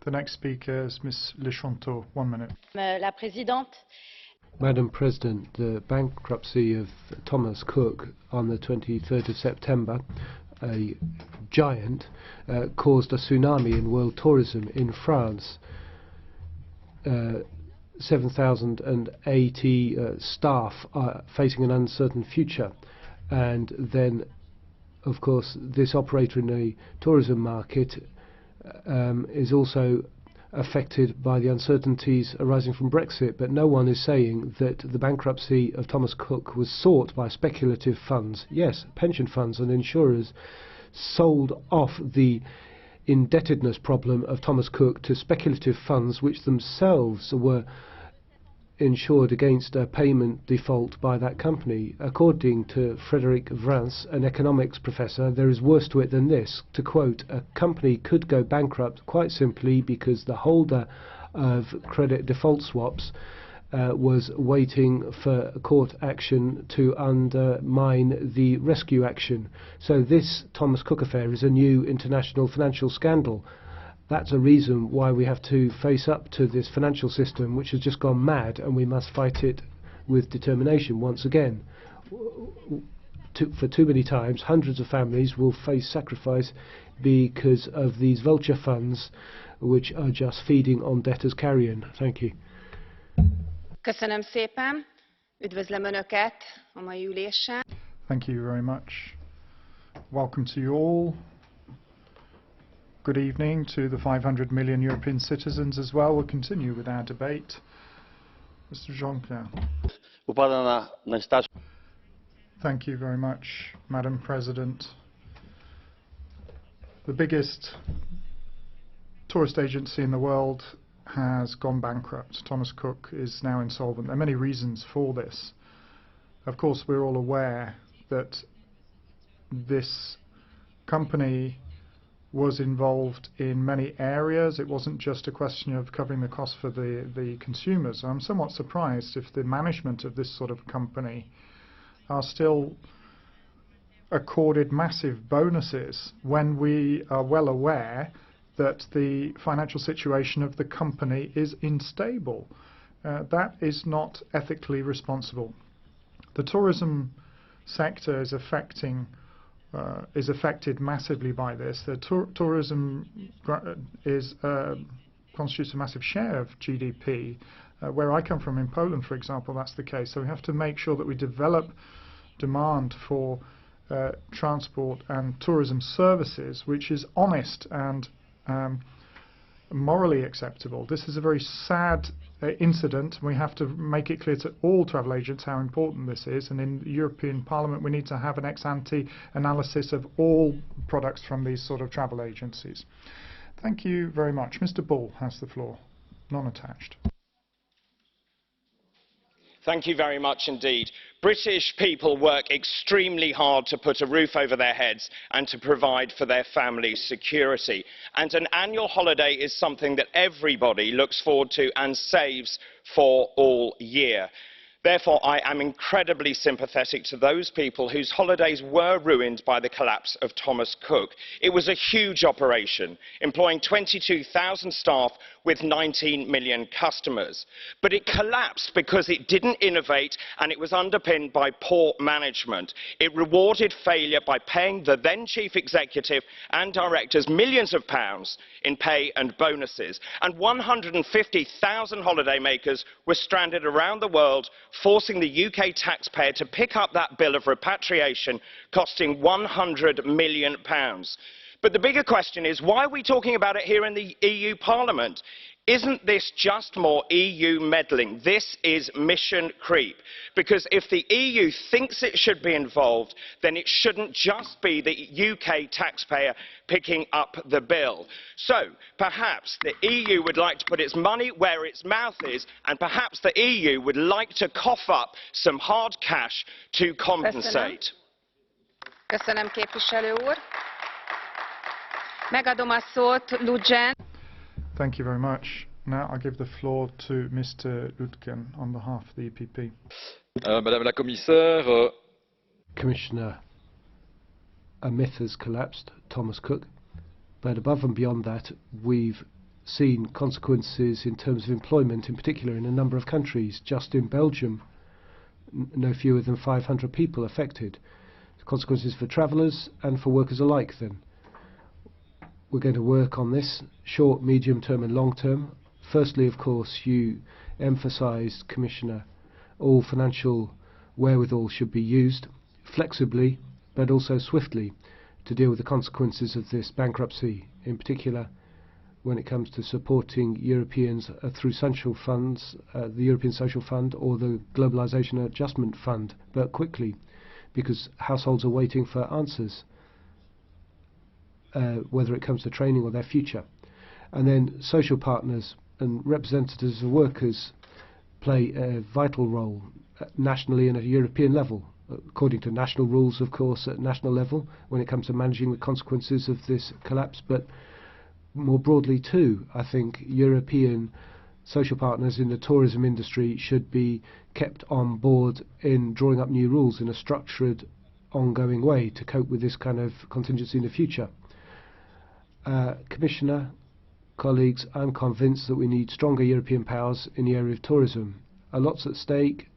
The next speaker is Ms. Lechanteau. 1 minute. La Présidente. Madam President, the bankruptcy of Thomas Cook on the 23rd of September, a giant, caused a tsunami in world tourism in France. 7,080 staff are facing an uncertain future, and then of course this operator in a tourism market is also affected by the uncertainties arising from Brexit, but no one is saying that the bankruptcy of Thomas Cook was sought by speculative funds. Yes, pension funds and insurers sold off the indebtedness problem of Thomas Cook to speculative funds which themselves were insured against a payment default by that company. According to Frederick Vrance, an economics professor, there is worse to it than this. To quote, a company could go bankrupt quite simply because the holder of credit default swaps was waiting for court action to undermine the rescue action. So this Thomas Cook affair is a new international financial scandal. That's a reason why we have to face up to this financial system which has just gone mad, and we must fight it with determination once again. For too many times, hundreds of families will face sacrifice because of these vulture funds which are just feeding on debtors' carrion. Thank you. Köszönöm szépen. Üdvözlöm Önöket a mai ülésen. Thank you very much. Welcome to you all. Good evening to the 500 million European citizens as well. We'll continue with our debate. Mr. Jean-Pierre. Thank you very much, Madam President. The biggest tourist agency in the world has gone bankrupt. Thomas Cook is now insolvent. There are many reasons for this. Of course, we're all aware that this company was involved in many areas. It wasn't just a question of covering the cost for the consumers. I'm somewhat surprised if the management of this sort of company are still accorded massive bonuses when we are well aware that the financial situation of the company is unstable. That is not ethically responsible. The tourism sector is affected massively by this. The tourism constitutes a massive share of GDP. Where I come from in Poland, for example, that's the case. So we have to make sure that we develop demand for transport and tourism services which is honest and morally acceptable. This is a very sad incident. We have to make it clear to all travel agents how important this is, and in the European Parliament we need to have an ex-ante analysis of all products from these sort of travel agencies. Thank you very much. Mr. Bull has the floor, non-attached. Thank you very much indeed. British people work extremely hard to put a roof over their heads and to provide for their families' security. And an annual holiday is something that everybody looks forward to and saves for all year. Therefore, I am incredibly sympathetic to those people whose holidays were ruined by the collapse of Thomas Cook. It was a huge operation, employing 22,000 staff with 19 million customers. But it collapsed because it didn't innovate and it was underpinned by poor management. It rewarded failure by paying the then chief executive and directors millions of pounds in pay and bonuses. And 150,000 holidaymakers were stranded around the world, forcing the UK taxpayer to pick up that bill of repatriation, costing £100 million. But the bigger question is, why are we talking about it here in the EU Parliament? Isn't this just more EU meddling? This is mission creep. Because if the EU thinks it should be involved, then it shouldn't just be the UK taxpayer picking up the bill. So perhaps the EU would like to put its money where its mouth is, and perhaps the EU would like to cough up some hard cash to compensate. Köszönöm, képviselő úr. Megadom a szót Ludgen. Thank you very much. Now I give the floor to Mr. Lutgen on behalf of the EPP. Madame la Commissaire. Commissioner, a myth has collapsed, Thomas Cook. But above and beyond that, we've seen consequences in terms of employment, in particular in a number of countries. Just in Belgium, no fewer than 500 people affected. Consequences for travellers and for workers alike then. We're going to work on this, short, medium term and long term. Firstly, of course, you emphasised, Commissioner, all financial wherewithal should be used flexibly but also swiftly to deal with the consequences of this bankruptcy. In particular, when it comes to supporting Europeans through social funds, the European Social Fund or the Globalisation Adjustment Fund, but quickly, because households are waiting for answers, whether it comes to training or their future. And then social partners and representatives of workers play a vital role nationally and at a European level, according to national rules, of course, at national level, when it comes to managing the consequences of this collapse, but more broadly too, I think European social partners in the tourism industry should be kept on board in drawing up new rules in a structured, ongoing way to cope with this kind of contingency in the future. Commissioner, colleagues, I'm convinced that we need stronger European powers in the area of tourism. A lot's at stake.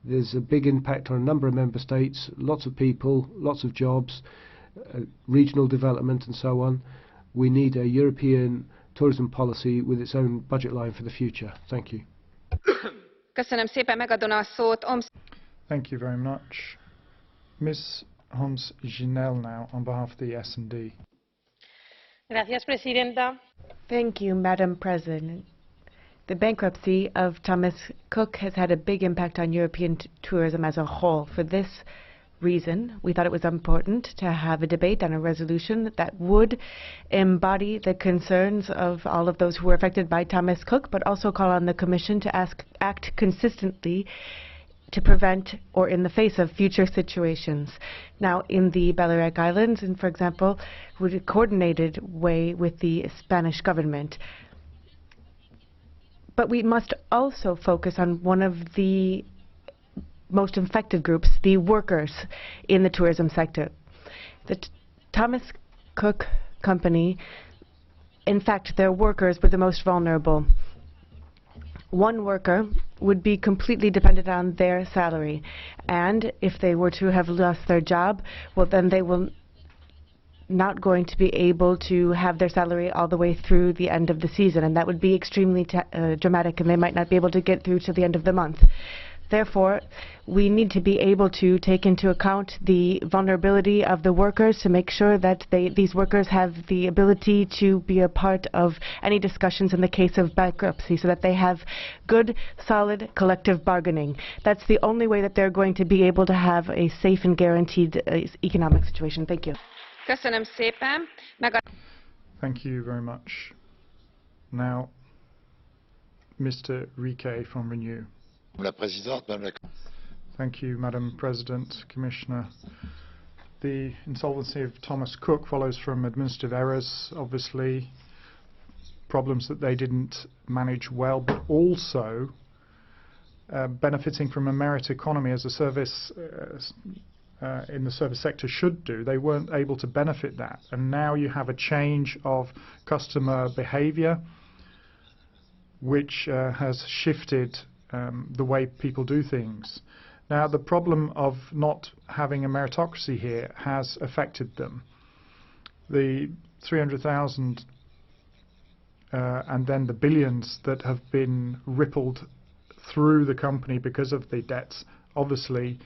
There's a big impact on a number of member states, lots of people, lots of jobs, regional development and so on. We need a European tourism policy with its own budget line for the future. Thank you. Thank you very much. Ms. Homs Ginel now on behalf of the S&D. Gracias, Presidenta. Thank you, Madam President. The bankruptcy of Thomas Cook has had a big impact on European tourism as a whole. For this reason, we thought it was important to have a debate on a resolution that would embody the concerns of all of those who were affected by Thomas Cook, but also call on the Commission to act consistently to prevent or in the face of future situations. Now, in the Balearic Islands, and for example, with a coordinated way with the Spanish government. But we must also focus on one of the most infected groups, the workers in the tourism sector. The Thomas Cook Company, in fact, their workers were the most vulnerable. One worker would be completely dependent on their salary, and if they were to have lost their job, well, then they will not going to be able to have their salary all the way through the end of the season, and that would be extremely dramatic, and they might not be able to get through to the end of the month. Therefore, we need to be able to take into account the vulnerability of the workers to make sure that these workers have the ability to be a part of any discussions in the case of bankruptcy, so that they have good, solid collective bargaining. That's the only way that they're going to be able to have a safe and guaranteed economic situation. Thank you. Thank you very much. Now, Mr. Riquet from Renew. Thank you, Madam President, Commissioner. The insolvency of Thomas Cook follows from administrative errors, obviously, problems that they didn't manage well, but also benefiting from a merit economy as a service in the service sector should do. They weren't able to benefit that, and now you have a change of customer behavior which has shifted the way people do things. Now, the problem of not having a meritocracy here has affected them. The 300,000 and then the billions that have been rippled through the company because of the debts obviously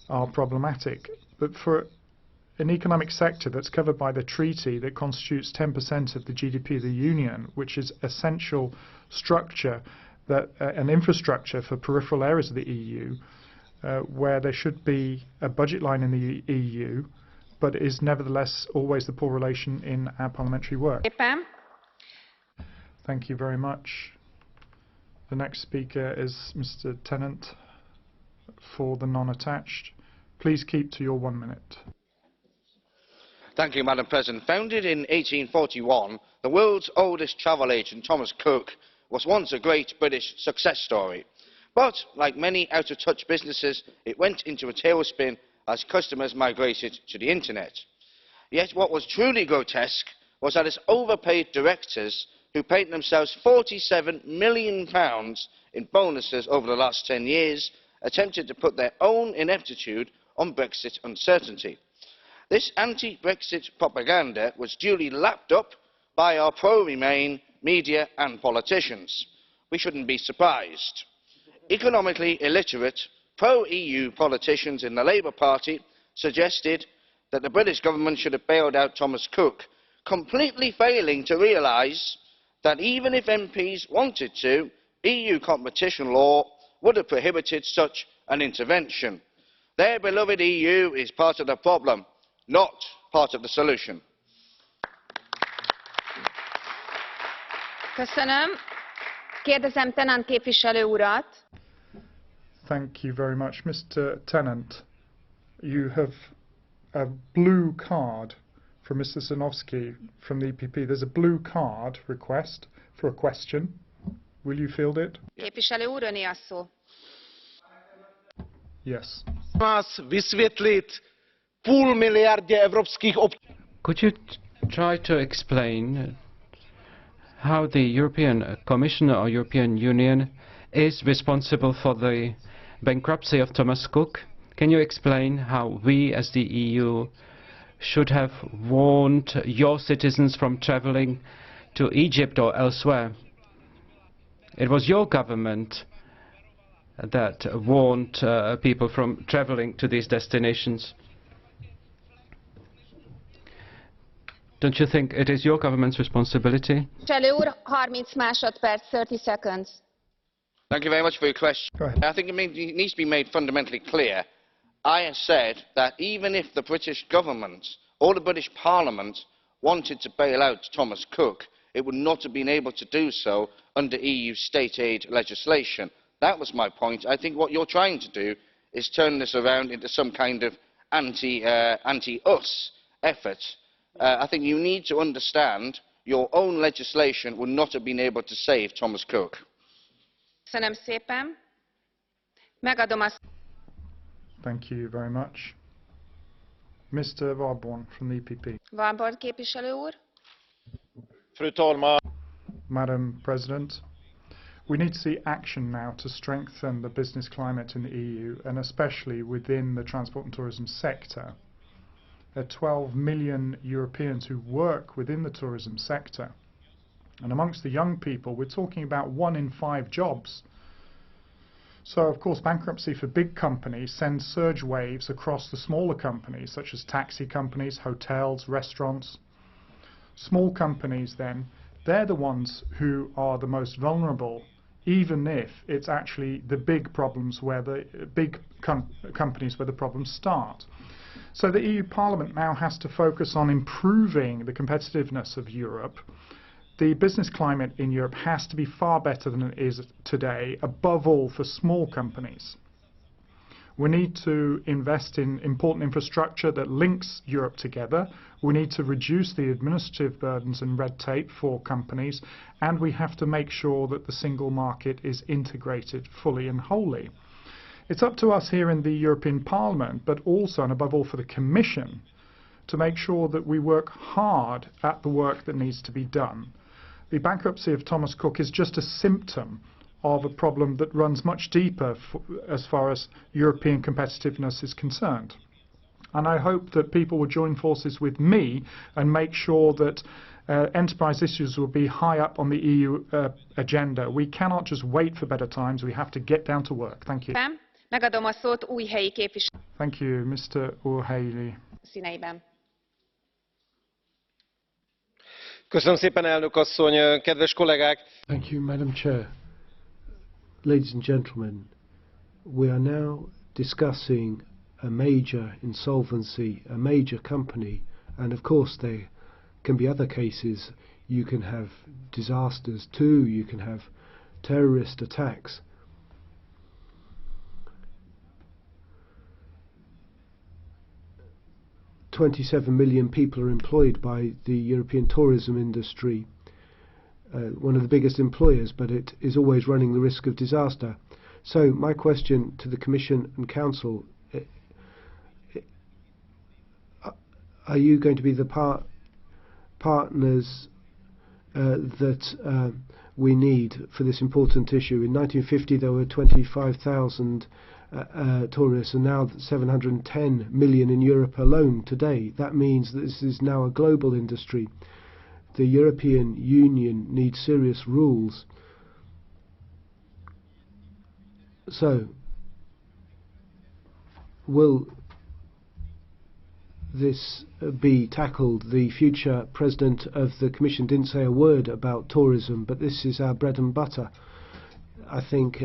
are problematic. But for an economic sector that's covered by the treaty that constitutes 10% of the GDP of the Union, which is essential structure, that an infrastructure for peripheral areas of the EU, where there should be a budget line in the EU, but is nevertheless always the poor relation in our parliamentary work. Thank you very much. The next speaker is Mr. Tennant for the non-attached. Please keep to your 1 minute. Thank you, Madam President. Founded in 1841, the world's oldest travel agent, Thomas Cook, was once a great British success story. But, like many out-of-touch businesses, it went into a tailspin as customers migrated to the internet. Yet what was truly grotesque was that its overpaid directors, who paid themselves £47 million in bonuses over the last 10 years, attempted to put their own ineptitude on Brexit uncertainty. This anti-Brexit propaganda was duly lapped up by our pro-Remain media and politicians. We shouldn't be surprised. Economically illiterate, pro-EU politicians in the Labour Party suggested that the British government should have bailed out Thomas Cook, completely failing to realise that even if MPs wanted to, EU competition law would have prohibited such an intervention. Their beloved EU is part of the problem, not part of the solution. Köszönöm. Kérdezem Tennant képviselő urat. Thank you very much. Mr. Tennant, you have a blue card from Mr. Zanowski from the EPP. There's a blue card request for a question. Will you field it? Képviselő úr, öné a szó. Yes. Vás vysvětlit půl miliardě evropských občanů. Could you try to explain how the European Commission or European Union is responsible for the bankruptcy of Thomas Cook? Can you explain how we as the EU should have warned your citizens from travelling to Egypt or elsewhere? It was your government that warned people from travelling to these destinations. Don't you think it is your government's responsibility? Képviselő úr, 30 másodperc, 30 seconds. Thank you very much for your question. I think it needs to be made fundamentally clear. I have said that even if the British government or the British Parliament wanted to bail out Thomas Cook, it would not have been able to do so under EU state aid legislation. That was my point. I think what you're trying to do is turn this around into some kind of anti-us effort. I think you need to understand your own legislation would not have been able to save Thomas Cook. Köszönöm szépen. Megadom a... Thank you very much. Mr. Warborn from the EPP. Warborn képviselő úr. Fru talman. Madam President, we need to see action now to strengthen the business climate in the EU, and especially within the transport and tourism sector. There are 12 million Europeans who work within the tourism sector. And amongst the young people, we're talking about 1 in 5 jobs. So, of course, bankruptcy for big companies sends surge waves across the smaller companies, such as taxi companies, hotels, restaurants. Small companies, then, they're the ones who are the most vulnerable, even if it's actually the big problems where the big companies where the problems start. So the EU Parliament now has to focus on improving the competitiveness of Europe. The business climate in Europe has to be far better than it is today, above all for small companies. We need to invest in important infrastructure that links Europe together. We need to reduce the administrative burdens and red tape for companies, and we have to make sure that the single market is integrated fully and wholly. It's up to us here in the European Parliament, but also and above all for the Commission, to make sure that we work hard at the work that needs to be done. The bankruptcy of Thomas Cook is just a symptom of a problem that runs much deeper as far as European competitiveness is concerned. And I hope that people will join forces with me and make sure that enterprise issues will be high up on the EU agenda. We cannot just wait for better times, we have to get down to work. Thank you. Megadom a szót Újhelyi képviselő Thank you, Mr. O'Haley. színeiben. Köszönöm szépen, elnök asszony, kedves kollégák! Thank you, Madam Chair. Ladies and gentlemen, we are now discussing a major insolvency, a major company, and of course there can be other cases. You can have disasters too, you can have terrorist attacks. $27 million people are employed by the European tourism industry, one of the biggest employers, but it is always running the risk of disaster. So my question to the Commission and Council, are you going to be the partners that we need for this important issue? In 1950 there were 25,000 tourists, and now 710 million in Europe alone today. That means that this is now a global industry. The European Union needs serious rules. So, will this be tackled. The future President of the Commission didn't say a word about tourism, but this is our bread and butter. I think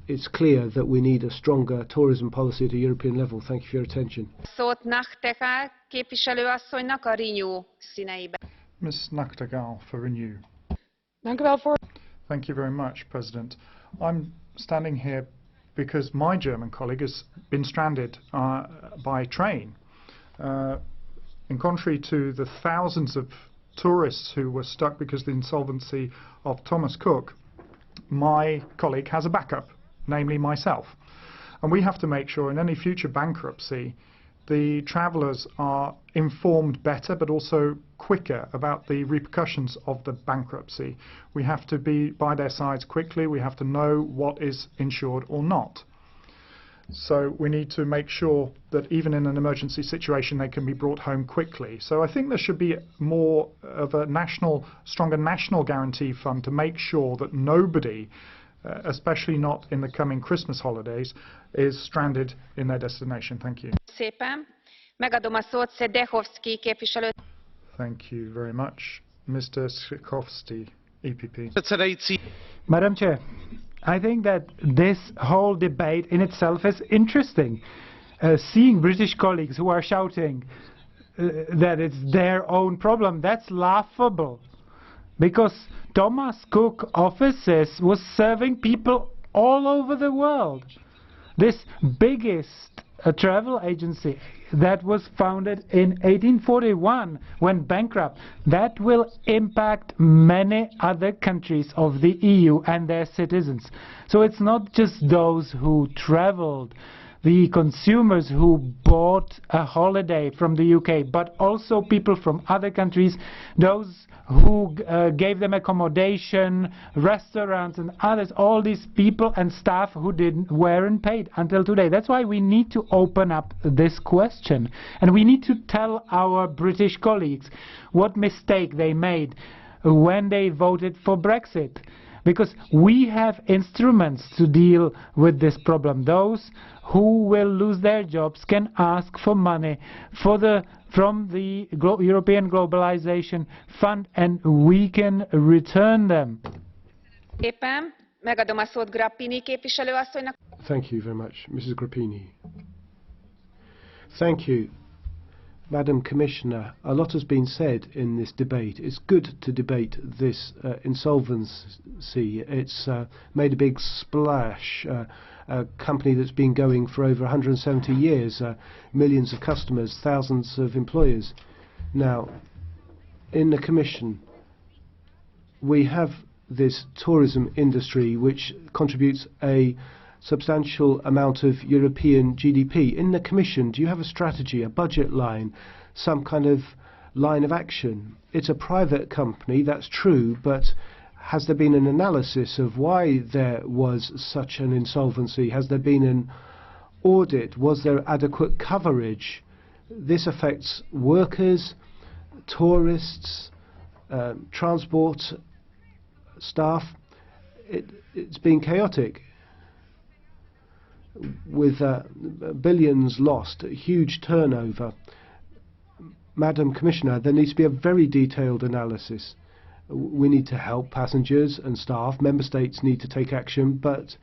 it's clear that we need a stronger tourism policy at a European level. Thank you for your attention. Szót Nachtigall képviselő asszonynak a Renew színeiben. Ms. Nachtigall for Renew. Thank you very much, President. I'm standing here because my German colleague has been stranded by train. In contrary to the thousands of tourists who were stuck because of the insolvency of Thomas Cook, my colleague has a backup, namely myself. And we have to make sure in any future bankruptcy the travellers are informed better but also quicker about the repercussions of the bankruptcy. We have to be by their sides quickly, we have to know what is insured or not. So we need to make sure that even in an emergency situation they can be brought home quickly. So I think there should be more of a stronger national guarantee fund to make sure that nobody, especially not in the coming Christmas holidays, is stranded in their destination. Thank you. Szépen. Megadom a szót Szedechovszky képviselő. Thank you very much. Mr. Sikorski, EPP. Madam Chair, I think that this whole debate in itself is interesting. Seeing British colleagues who are shouting that it's their own problem, that's laughable. Because Thomas Cook offices was serving people all over the world. This biggest travel agency that was founded in 1841 went bankrupt. That will impact many other countries of the EU and their citizens. So it's not just those who traveled, the consumers who bought a holiday from the UK, but also people from other countries, those who gave them accommodation, restaurants and others, all these people and staff who weren't paid until today. That's why we need to open up this question. And we need to tell our British colleagues what mistake they made when they voted for Brexit. Because we have instruments to deal with this problem. Those who will lose their jobs can ask for money from the European Globalization Fund, and we can return them. Éppen megadom a szót Grappini képviselő asszonynak. Thank you very much, Mrs. Grappini. Thank you. Madam Commissioner, a lot has been said in this debate. It's good to debate this insolvency. It's made a big splash. A company that's been going for over 170 years, millions of customers, thousands of employers. Now, in the Commission, we have this tourism industry which contributes a substantial amount of European GDP. In the Commission, do you have a strategy, a budget line, some kind of line of action? It's a private company, that's true, but has there been an analysis of why there was such an insolvency? Has there been an audit? Was there adequate coverage? This affects workers, tourists, transport staff. It's been chaotic, with billions lost, huge turnover. Madam Commissioner, there needs to be a very detailed analysis. We need to help passengers and staff. Member States need to take action, but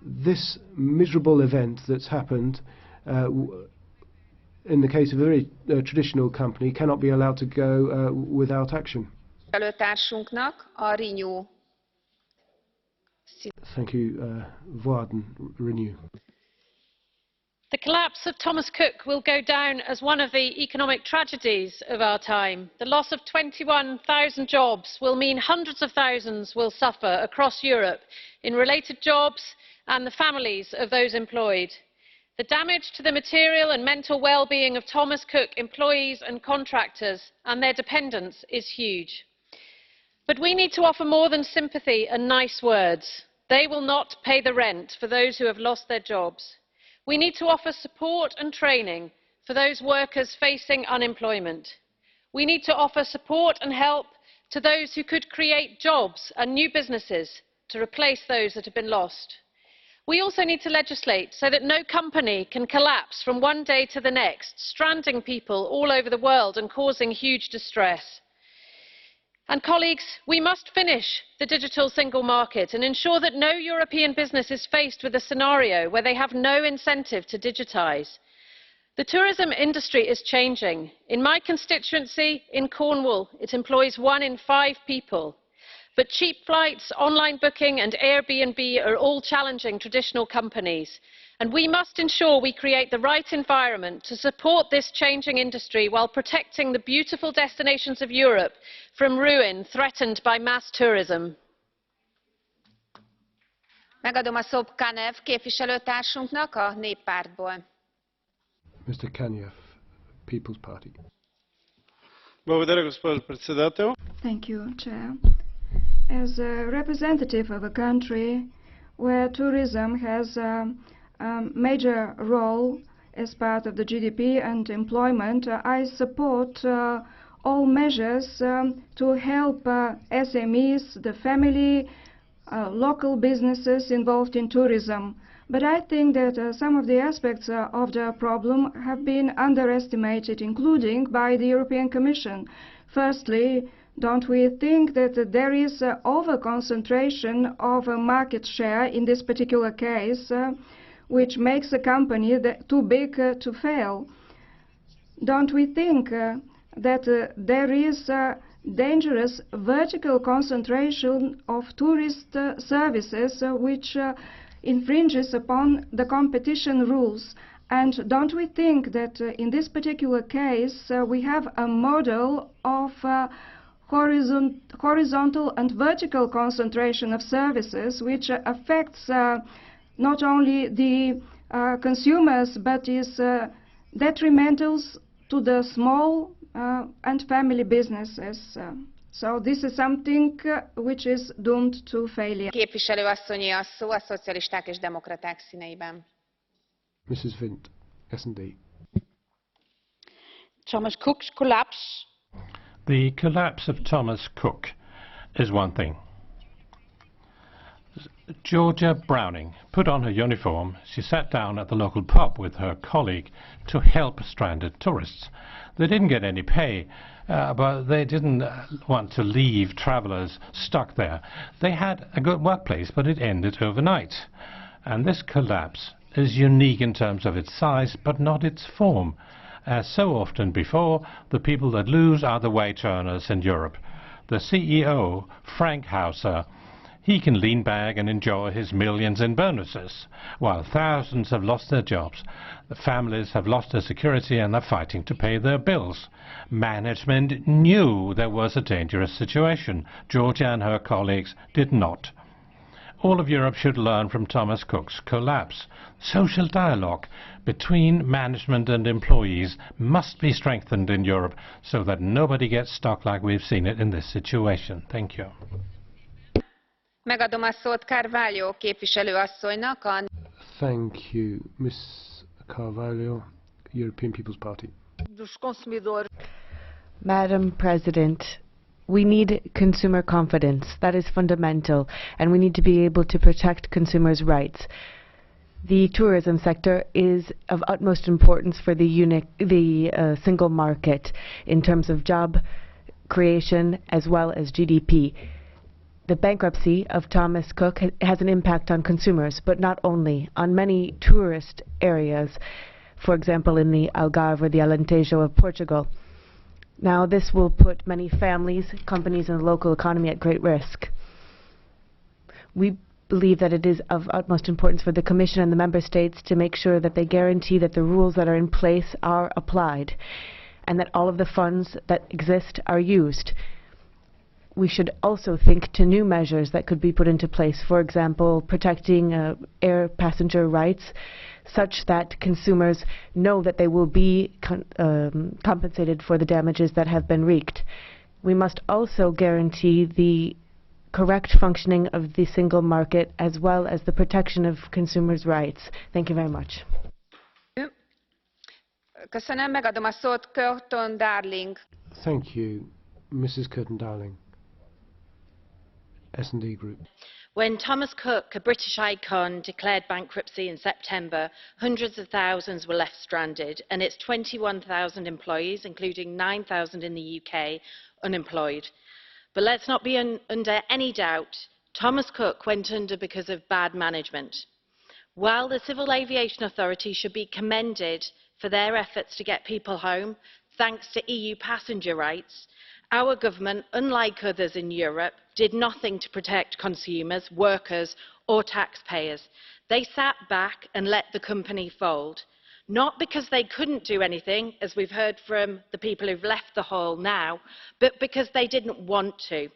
this miserable event that's happened in the case of a very traditional company cannot be allowed to go without action. Előtársunknak a Renew. Thank you, Voaden, Renew. The collapse of Thomas Cook will go down as one of the economic tragedies of our time. The loss of 21,000 jobs will mean hundreds of thousands will suffer across Europe in related jobs and the families of those employed. The damage to the material and mental well-being of Thomas Cook employees and contractors and their dependents is huge. But we need to offer more than sympathy and nice words. They will not pay the rent for those who have lost their jobs. We need to offer support and training for those workers facing unemployment. We need to offer support and help to those who could create jobs and new businesses to replace those that have been lost. We also need to legislate so that no company can collapse from one day to the next, stranding people all over the world and causing huge distress. And colleagues, we must finish the digital single market and ensure that no European business is faced with a scenario where they have no incentive to digitise. The tourism industry is changing. In my constituency, in Cornwall, it employs 1 in 5 people. But cheap flights, online booking and Airbnb are all challenging traditional companies. And we must ensure we create the right environment to support this changing industry while protecting the beautiful destinations of Europe from ruin threatened by mass tourism. Megadom a szót Kanev képviselőtársunknak a Néppártból. Mr. Kanyev, People's Party. Thank you, Chair. As a representative of a country where tourism has a major role as part of the GDP and employment, I support all measures to help SMEs, the family, local businesses involved in tourism. But I think that some of the aspects of the problem have been underestimated, including by the European Commission. Firstly, don't we think that there is over-concentration of a market share in this particular case, which makes a company too big to fail? Don't we think that there is dangerous vertical concentration of tourist services which infringes upon the competition rules? And don't we think that in this particular case we have a model of horizontal and vertical concentration of services which affects not only the consumers but is detrimental to the small and family businesses. So this is something which is doomed to failure. Képviselő asszonyé a szó a szocialisták és demokraták színeiben. Mrs. Vint, S&D. Thomas Cook's collapse. The collapse of Thomas Cook is one thing. Georgia Browning put on her uniform. She sat down at the local pub with her colleague to help stranded tourists. They didn't get any pay, but they didn't want to leave travellers stuck there. They had a good workplace, but it ended overnight. And this collapse is unique in terms of its size, but not its form. As so often before, the people that lose are the wage earners in Europe. The CEO, Frank Hauser, he can lean back and enjoy his millions in bonuses, while thousands have lost their jobs. The families have lost their security and they're fighting to pay their bills. Management knew there was a dangerous situation. Georgia and her colleagues did not. All of Europe should learn from Thomas Cook's collapse. Social dialogue between management and employees must be strengthened in Europe so that nobody gets stuck like we've seen it in this situation. Thank you. Megadom a szót Carvalho képviselő asszonynak a... Thank you, Ms. Carvalho, European People's Party. Madam President, we need consumer confidence. That is fundamental, and we need to be able to protect consumers' rights. The tourism sector is of utmost importance for the single market in terms of job creation as well as GDP. The bankruptcy of Thomas Cook has an impact on consumers, but not only, on many tourist areas, for example in the Algarve or the Alentejo of Portugal. Now this will put many families, companies and the local economy at great risk. We believe that it is of utmost importance for the Commission and the Member States to make sure that they guarantee that the rules that are in place are applied and that all of the funds that exist are used. We should also think to new measures that could be put into place, for example, protecting air passenger rights, such that consumers know that they will be compensated for the damages that have been wreaked. We must also guarantee the correct functioning of the single market as well as the protection of consumers' rights. Thank you very much. Köszönöm, megadom a szót Curtin Darling. Thank you, Mrs. Curtin Darling. S&D Group. When Thomas Cook, a British icon, declared bankruptcy in September, hundreds of thousands were left stranded, and its 21,000 employees, including 9,000 in the UK, unemployed. But let's not be under any doubt, Thomas Cook went under because of bad management. While the Civil Aviation Authority should be commended for their efforts to get people home, thanks to EU passenger rights, our government, unlike others in Europe, did nothing to protect consumers, workers or taxpayers. They sat back and let the company fold, not because they couldn't do anything, as we've heard from the people who've left the hall now, but because they didn't want to.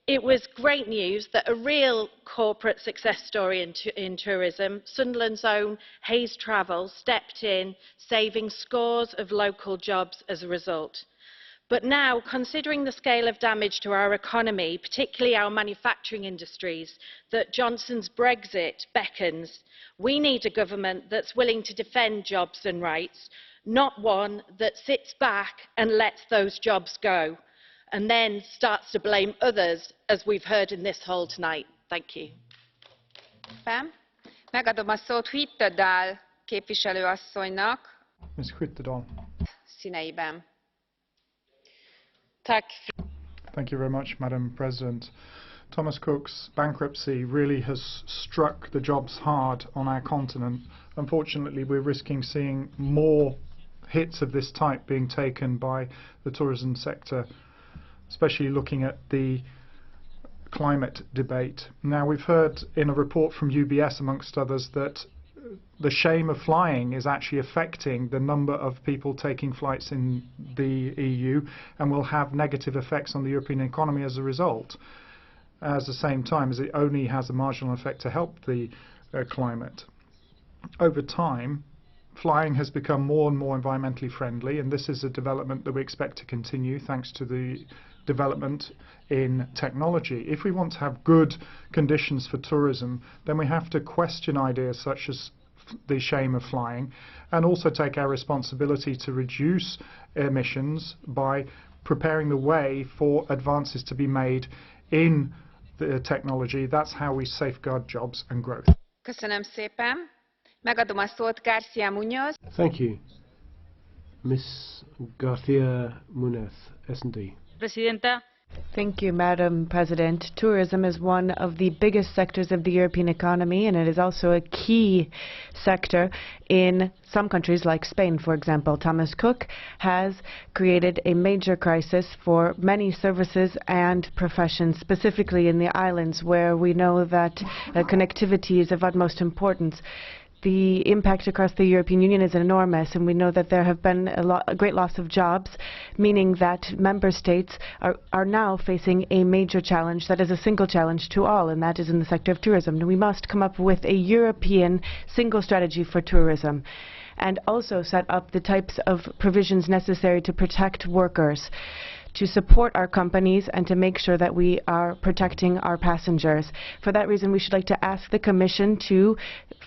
It was great news that a real corporate success story in tourism, Sunderland's own Hayes Travel, stepped in, saving scores of local jobs as a result. But now, considering the scale of damage to our economy, particularly our manufacturing industries, that Johnson's Brexit beckons, we need a government that's willing to defend jobs and rights, not one that sits back and lets those jobs go, and then starts to blame others, as we've heard in this hall tonight. Thank you. Megadom a szót Hvittedal képviselőasszonynak Ms. Hvittedal. színeiben. Thank you very much, Madam President. Thomas Cook's bankruptcy really has struck the jobs hard on our continent. Unfortunately, we're risking seeing more hits of this type being taken by the tourism sector, especially looking at the climate debate. Now, we've heard in a report from UBS, amongst others, that the shame of flying is actually affecting the number of people taking flights in the EU and will have negative effects on the European economy as a result, at the same time as it only has a marginal effect to help the climate. Over time, flying has become more and more environmentally friendly, and this is a development that we expect to continue thanks to the development in technology. If we want to have good conditions for tourism, then we have to question ideas such as the shame of flying, and also take our responsibility to reduce emissions by preparing the way for advances to be made in the technology. That's how we safeguard jobs and growth. Köszönöm szépen. Megadom a szót García Muñoz. Thank you. Ms. García Muñoz, S&D. Presidenta. Thank you, Madam President. Tourism is one of the biggest sectors of the European economy, and it is also a key sector in some countries like Spain, for example. Thomas Cook has created a major crisis for many services and professions, specifically in the islands, where we know that connectivity is of utmost importance. The impact across the European Union is enormous, and we know that there have been a great loss of jobs, meaning that member states are now facing a major challenge that is a single challenge to all, and that is in the sector of tourism. We must come up with a European single strategy for tourism, and also set up the types of provisions necessary to protect workers, to support our companies, and to make sure that we are protecting our passengers. For that reason, we should like to ask the Commission to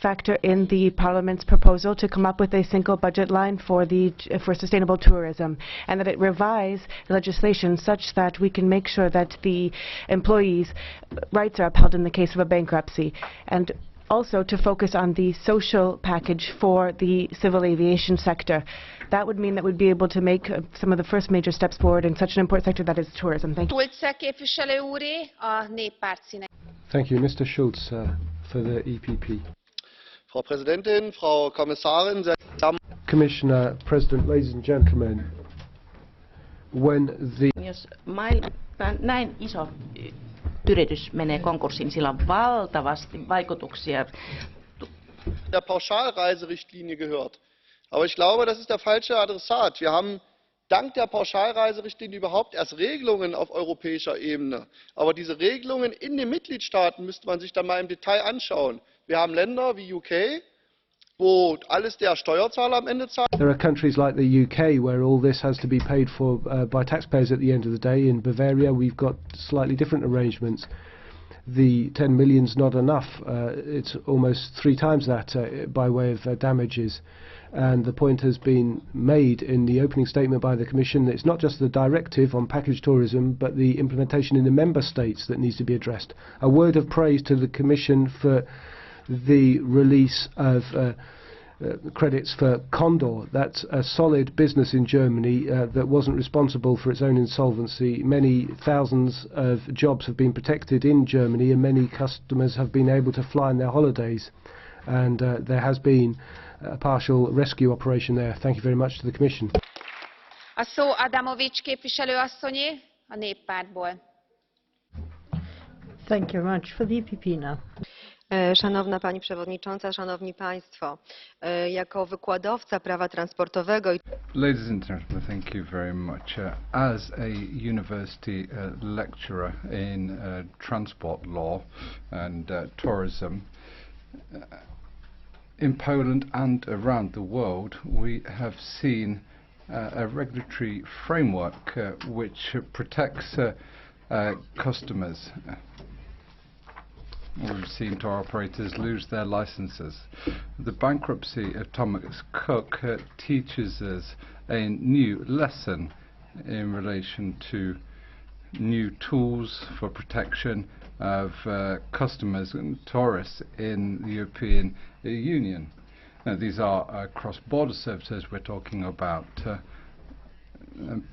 factor in the Parliament's proposal to come up with a single budget line for sustainable tourism, and that it revise legislation such that we can make sure that the employees' rights are upheld in the case of a bankruptcy, and also to focus on the social package for the civil aviation sector. That would mean that we'd be able to make some of the first major steps forward in such an important sector that is tourism. Thank you. Thank you. Mr. Schulz for the EPP. Frau Präsidentin, Frau Kommissarin, Commissioner, President, ladies and gentlemen, when the Jos näin iso yritys menee konkurssiin, sillä on valtavasti vaikutuksia. Der Pauschalreiserichtlinie gehört. Aber ich glaube, das ist der falsche Adressat. Wir haben dank der Pauschalreiserichtlinie überhaupt erst Regelungen auf europäischer Ebene. Aber diese Regelungen in den Mitgliedstaaten müsste man sich dann mal im Detail anschauen. Wir haben Länder wie UK, wo alles der Steuerzahler am Ende zahlt. There are countries like the UK where all this has to be paid for by taxpayers at the end of the day. In Bavaria, we've got slightly different arrangements. The 10 million's not enough. It's almost 3 times that by way of damages. And the point has been made in the opening statement by the Commission that it's not just the directive on package tourism, but the implementation in the member states that needs to be addressed. A word of praise to the Commission for the release of credits for Condor. That's a solid business in Germany that wasn't responsible for its own insolvency. Many thousands of jobs have been protected in Germany, and many customers have been able to fly on their holidays. And there has been a partial rescue operation there. Thank you very much to the Commission. A szó Adamovics képviselő asszonyé, a Néppártból. Thank you very much for the EPP now. Szanowna Pani Przewodnicząca, Szanowni Państwo, jako wykładowca prawa transportowego... Ladies and gentlemen, thank you very much. As a university lecturer in transport law and tourism, in Poland and around the world, we have seen a regulatory framework which protects customers. We've seen tour operators lose their licenses. The bankruptcy of Thomas Cook teaches us a new lesson in relation to new tools for protection of customers and tourists in the European Union. These are cross-border services we're talking about.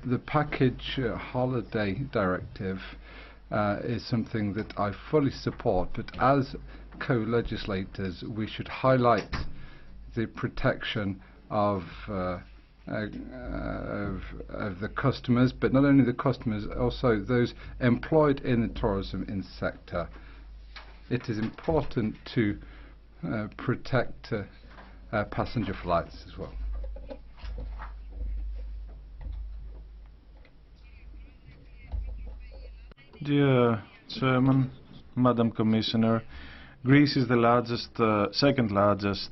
The package holiday directive is something that I fully support, but as co-legislators we should highlight the protection of the customers, but not only the customers, also those employed in the tourism sector. It is important to protect passenger flights as well. Dear Chairman, Madam Commissioner, Greece is the largest, second largest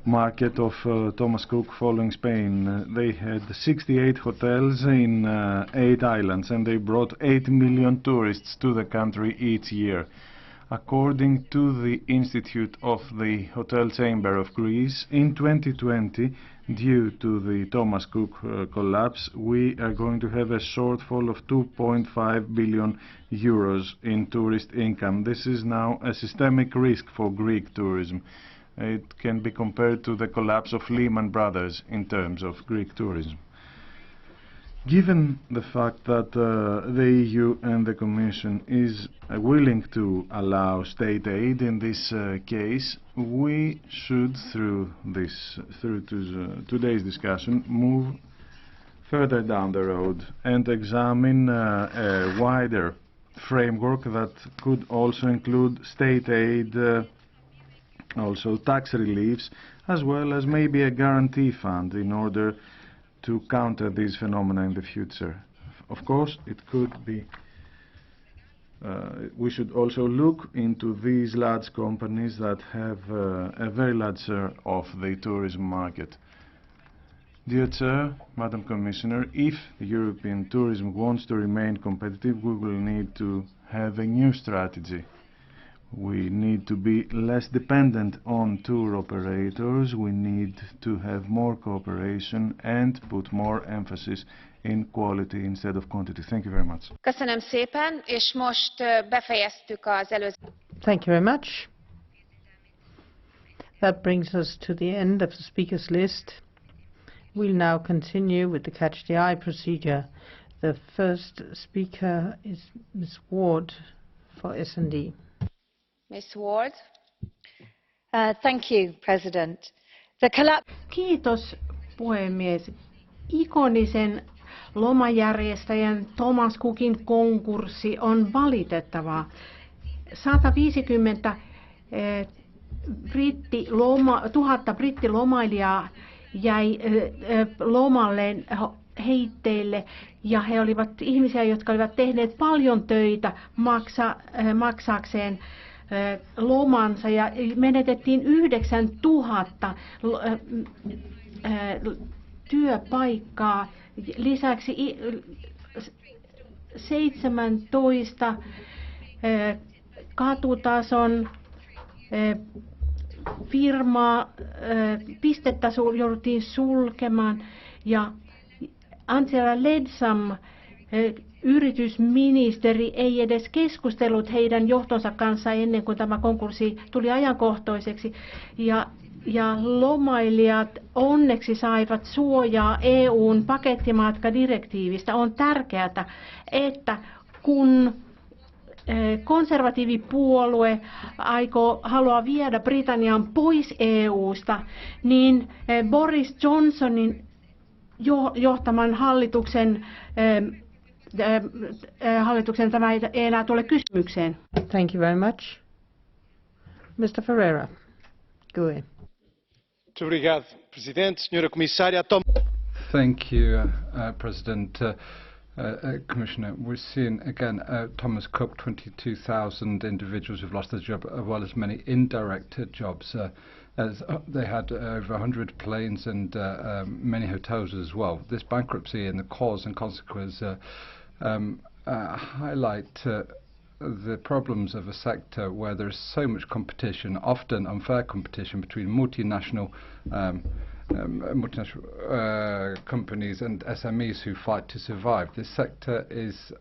market of Thomas Cook following Spain. They had 68 hotels in 8 islands, and they brought 8 million tourists to the country each year. According to the Institute of the Hotel Chamber of Greece, in 2020, due to the Thomas Cook collapse, we are going to have a shortfall of 2.5 billion euros in tourist income. This is now a systemic risk for Greek tourism. It can be compared to the collapse of Lehman Brothers in terms of Greek tourism. Given the fact that the EU and the Commission is willing to allow state aid in this case, we should, through today's discussion, move further down the road and examine a wider framework that could also include state aid, also tax reliefs, as well as maybe a guarantee fund in order to counter these phenomena in the future. Of course, it could be we should also look into these large companies that have a very large share of the tourism market. Dear Chair, Madam Commissioner, if European tourism wants to remain competitive, we will need to have a new strategy. We need to be less dependent on tour operators. We need to have more cooperation and put more emphasis in quality instead of quantity. Thank you very much. Köszönöm szépen, és most befejeztük az előző... Thank you very much. That brings us to the end of the speakers list. We'll now continue with the Catch the Eye procedure. The first speaker is Ms. Ward for S&D. Ms. Ward. Thank you, President. Kiitos, puhemies. Ikonisen lomajärjestäjän Thomas Cookin konkurssi on valitettavaa. 150 000 brittilomailijaa jäi lomalleen heitteille, ja he olivat ihmisiä, jotka olivat tehneet paljon töitä maksaakseen lomansa, ja menetettiin 9000 työpaikkaa. Lisäksi 17 katutason pistettä jouduttiin sulkemaan ja Angela Ledsam, yritysministeri, ei edes keskustellut heidän johtonsa kanssa ennen kuin tämä konkurssi tuli ajankohtaiseksi. Ja lomailijat onneksi saivat suojaa EUn pakettimatkadirektiivistä. On tärkeää, että kun konservatiivipuolue haluaa viedä Britannian pois EUsta, niin Boris Johnsonin johtaman hallituksen tämä ei enää tule kysymykseen. Thank you very much. Mr. Ferreira, go ahead. Thank you, President. Commissioner, we're seeing again Thomas Cook, 22,000 individuals who've lost their job, as well as many indirect jobs. As they had over 100 planes and many hotels as well. This bankruptcy and the cause and consequence highlight the problems of a sector where there is so much competition, often unfair competition between multinational companies and SMEs who fight to survive. This sector is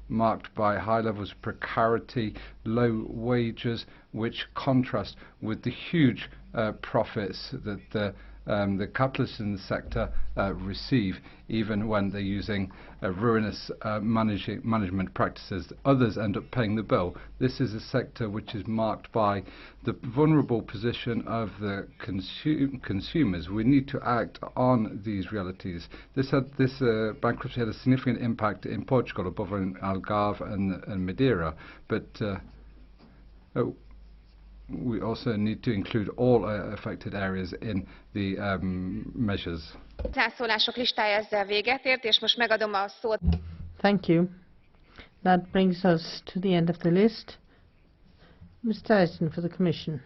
marked by high levels of precarity, low wages, which contrast with the huge profits that the capitalists in the sector receive, even when they're using ruinous management practices. Others end up paying the bill. This is a sector which is marked by the vulnerable position of the consumers. We need to act on these realities. This bankruptcy had a significant impact in Portugal, above in Algarve and Madeira, but we also need to include all affected areas in the measures. Hozzászólások listája ezzel véget ért, és most megadom a szót. Thank you. That brings us to the end of the list. Ms. Tyson for the Commission.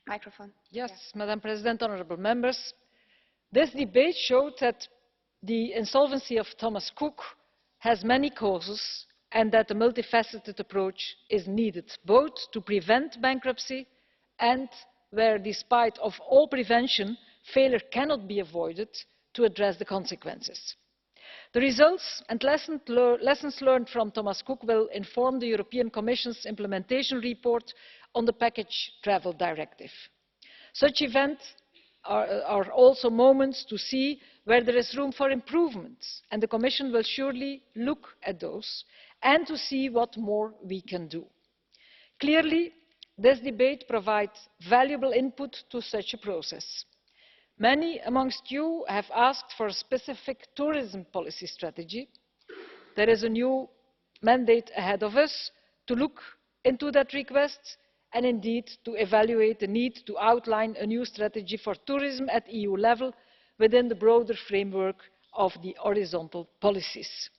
Microphone. Yes, Madam President, honourable members. This debate showed that the insolvency of Thomas Cook has many causes and that a multifaceted approach is needed, both to prevent bankruptcy and where, despite of all prevention, failure cannot be avoided, to address the consequences. The results and lessons learned from Thomas Cook will inform the European Commission's implementation report on the Package Travel Directive. Such events are also moments to see where there is room for improvement, and the Commission will surely look at those and to see what more we can do. Clearly, this debate provides valuable input to such a process. Many amongst you have asked for a specific tourism policy strategy. There is a new mandate ahead of us to look into that request and indeed to evaluate the need to outline a new strategy for tourism at EU level within the broader framework of the horizontal policies.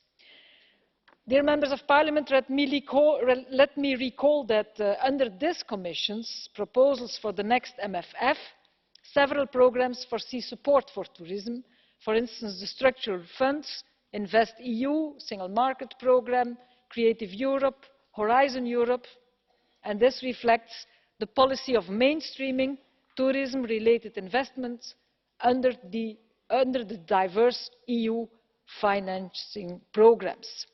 Dear Members of Parliament, let me recall that under this Commission's proposals for the next MFF, several programmes foresee support for tourism, for instance the structural funds, InvestEU, Single Market Programme, Creative Europe, Horizon Europe, and this reflects the policy of mainstreaming tourism-related investments under the diverse EU financing programmes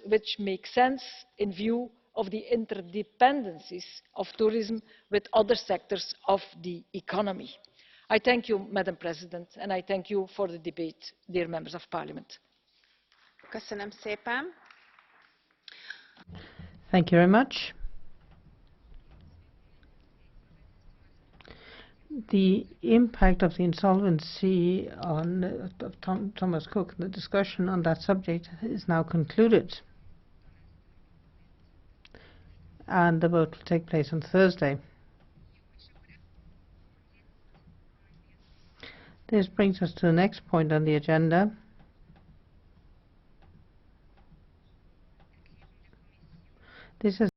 which make sense in view of the interdependencies of tourism with other sectors of the economy. I thank you, Madam President, and I thank you for the debate, dear Members of Parliament. Köszönöm szépen. Thank you very much. The impact of the insolvency on Thomas Cook, the discussion on that subject is now concluded. And the vote will take place on Thursday. This brings us to the next point on the agenda. This is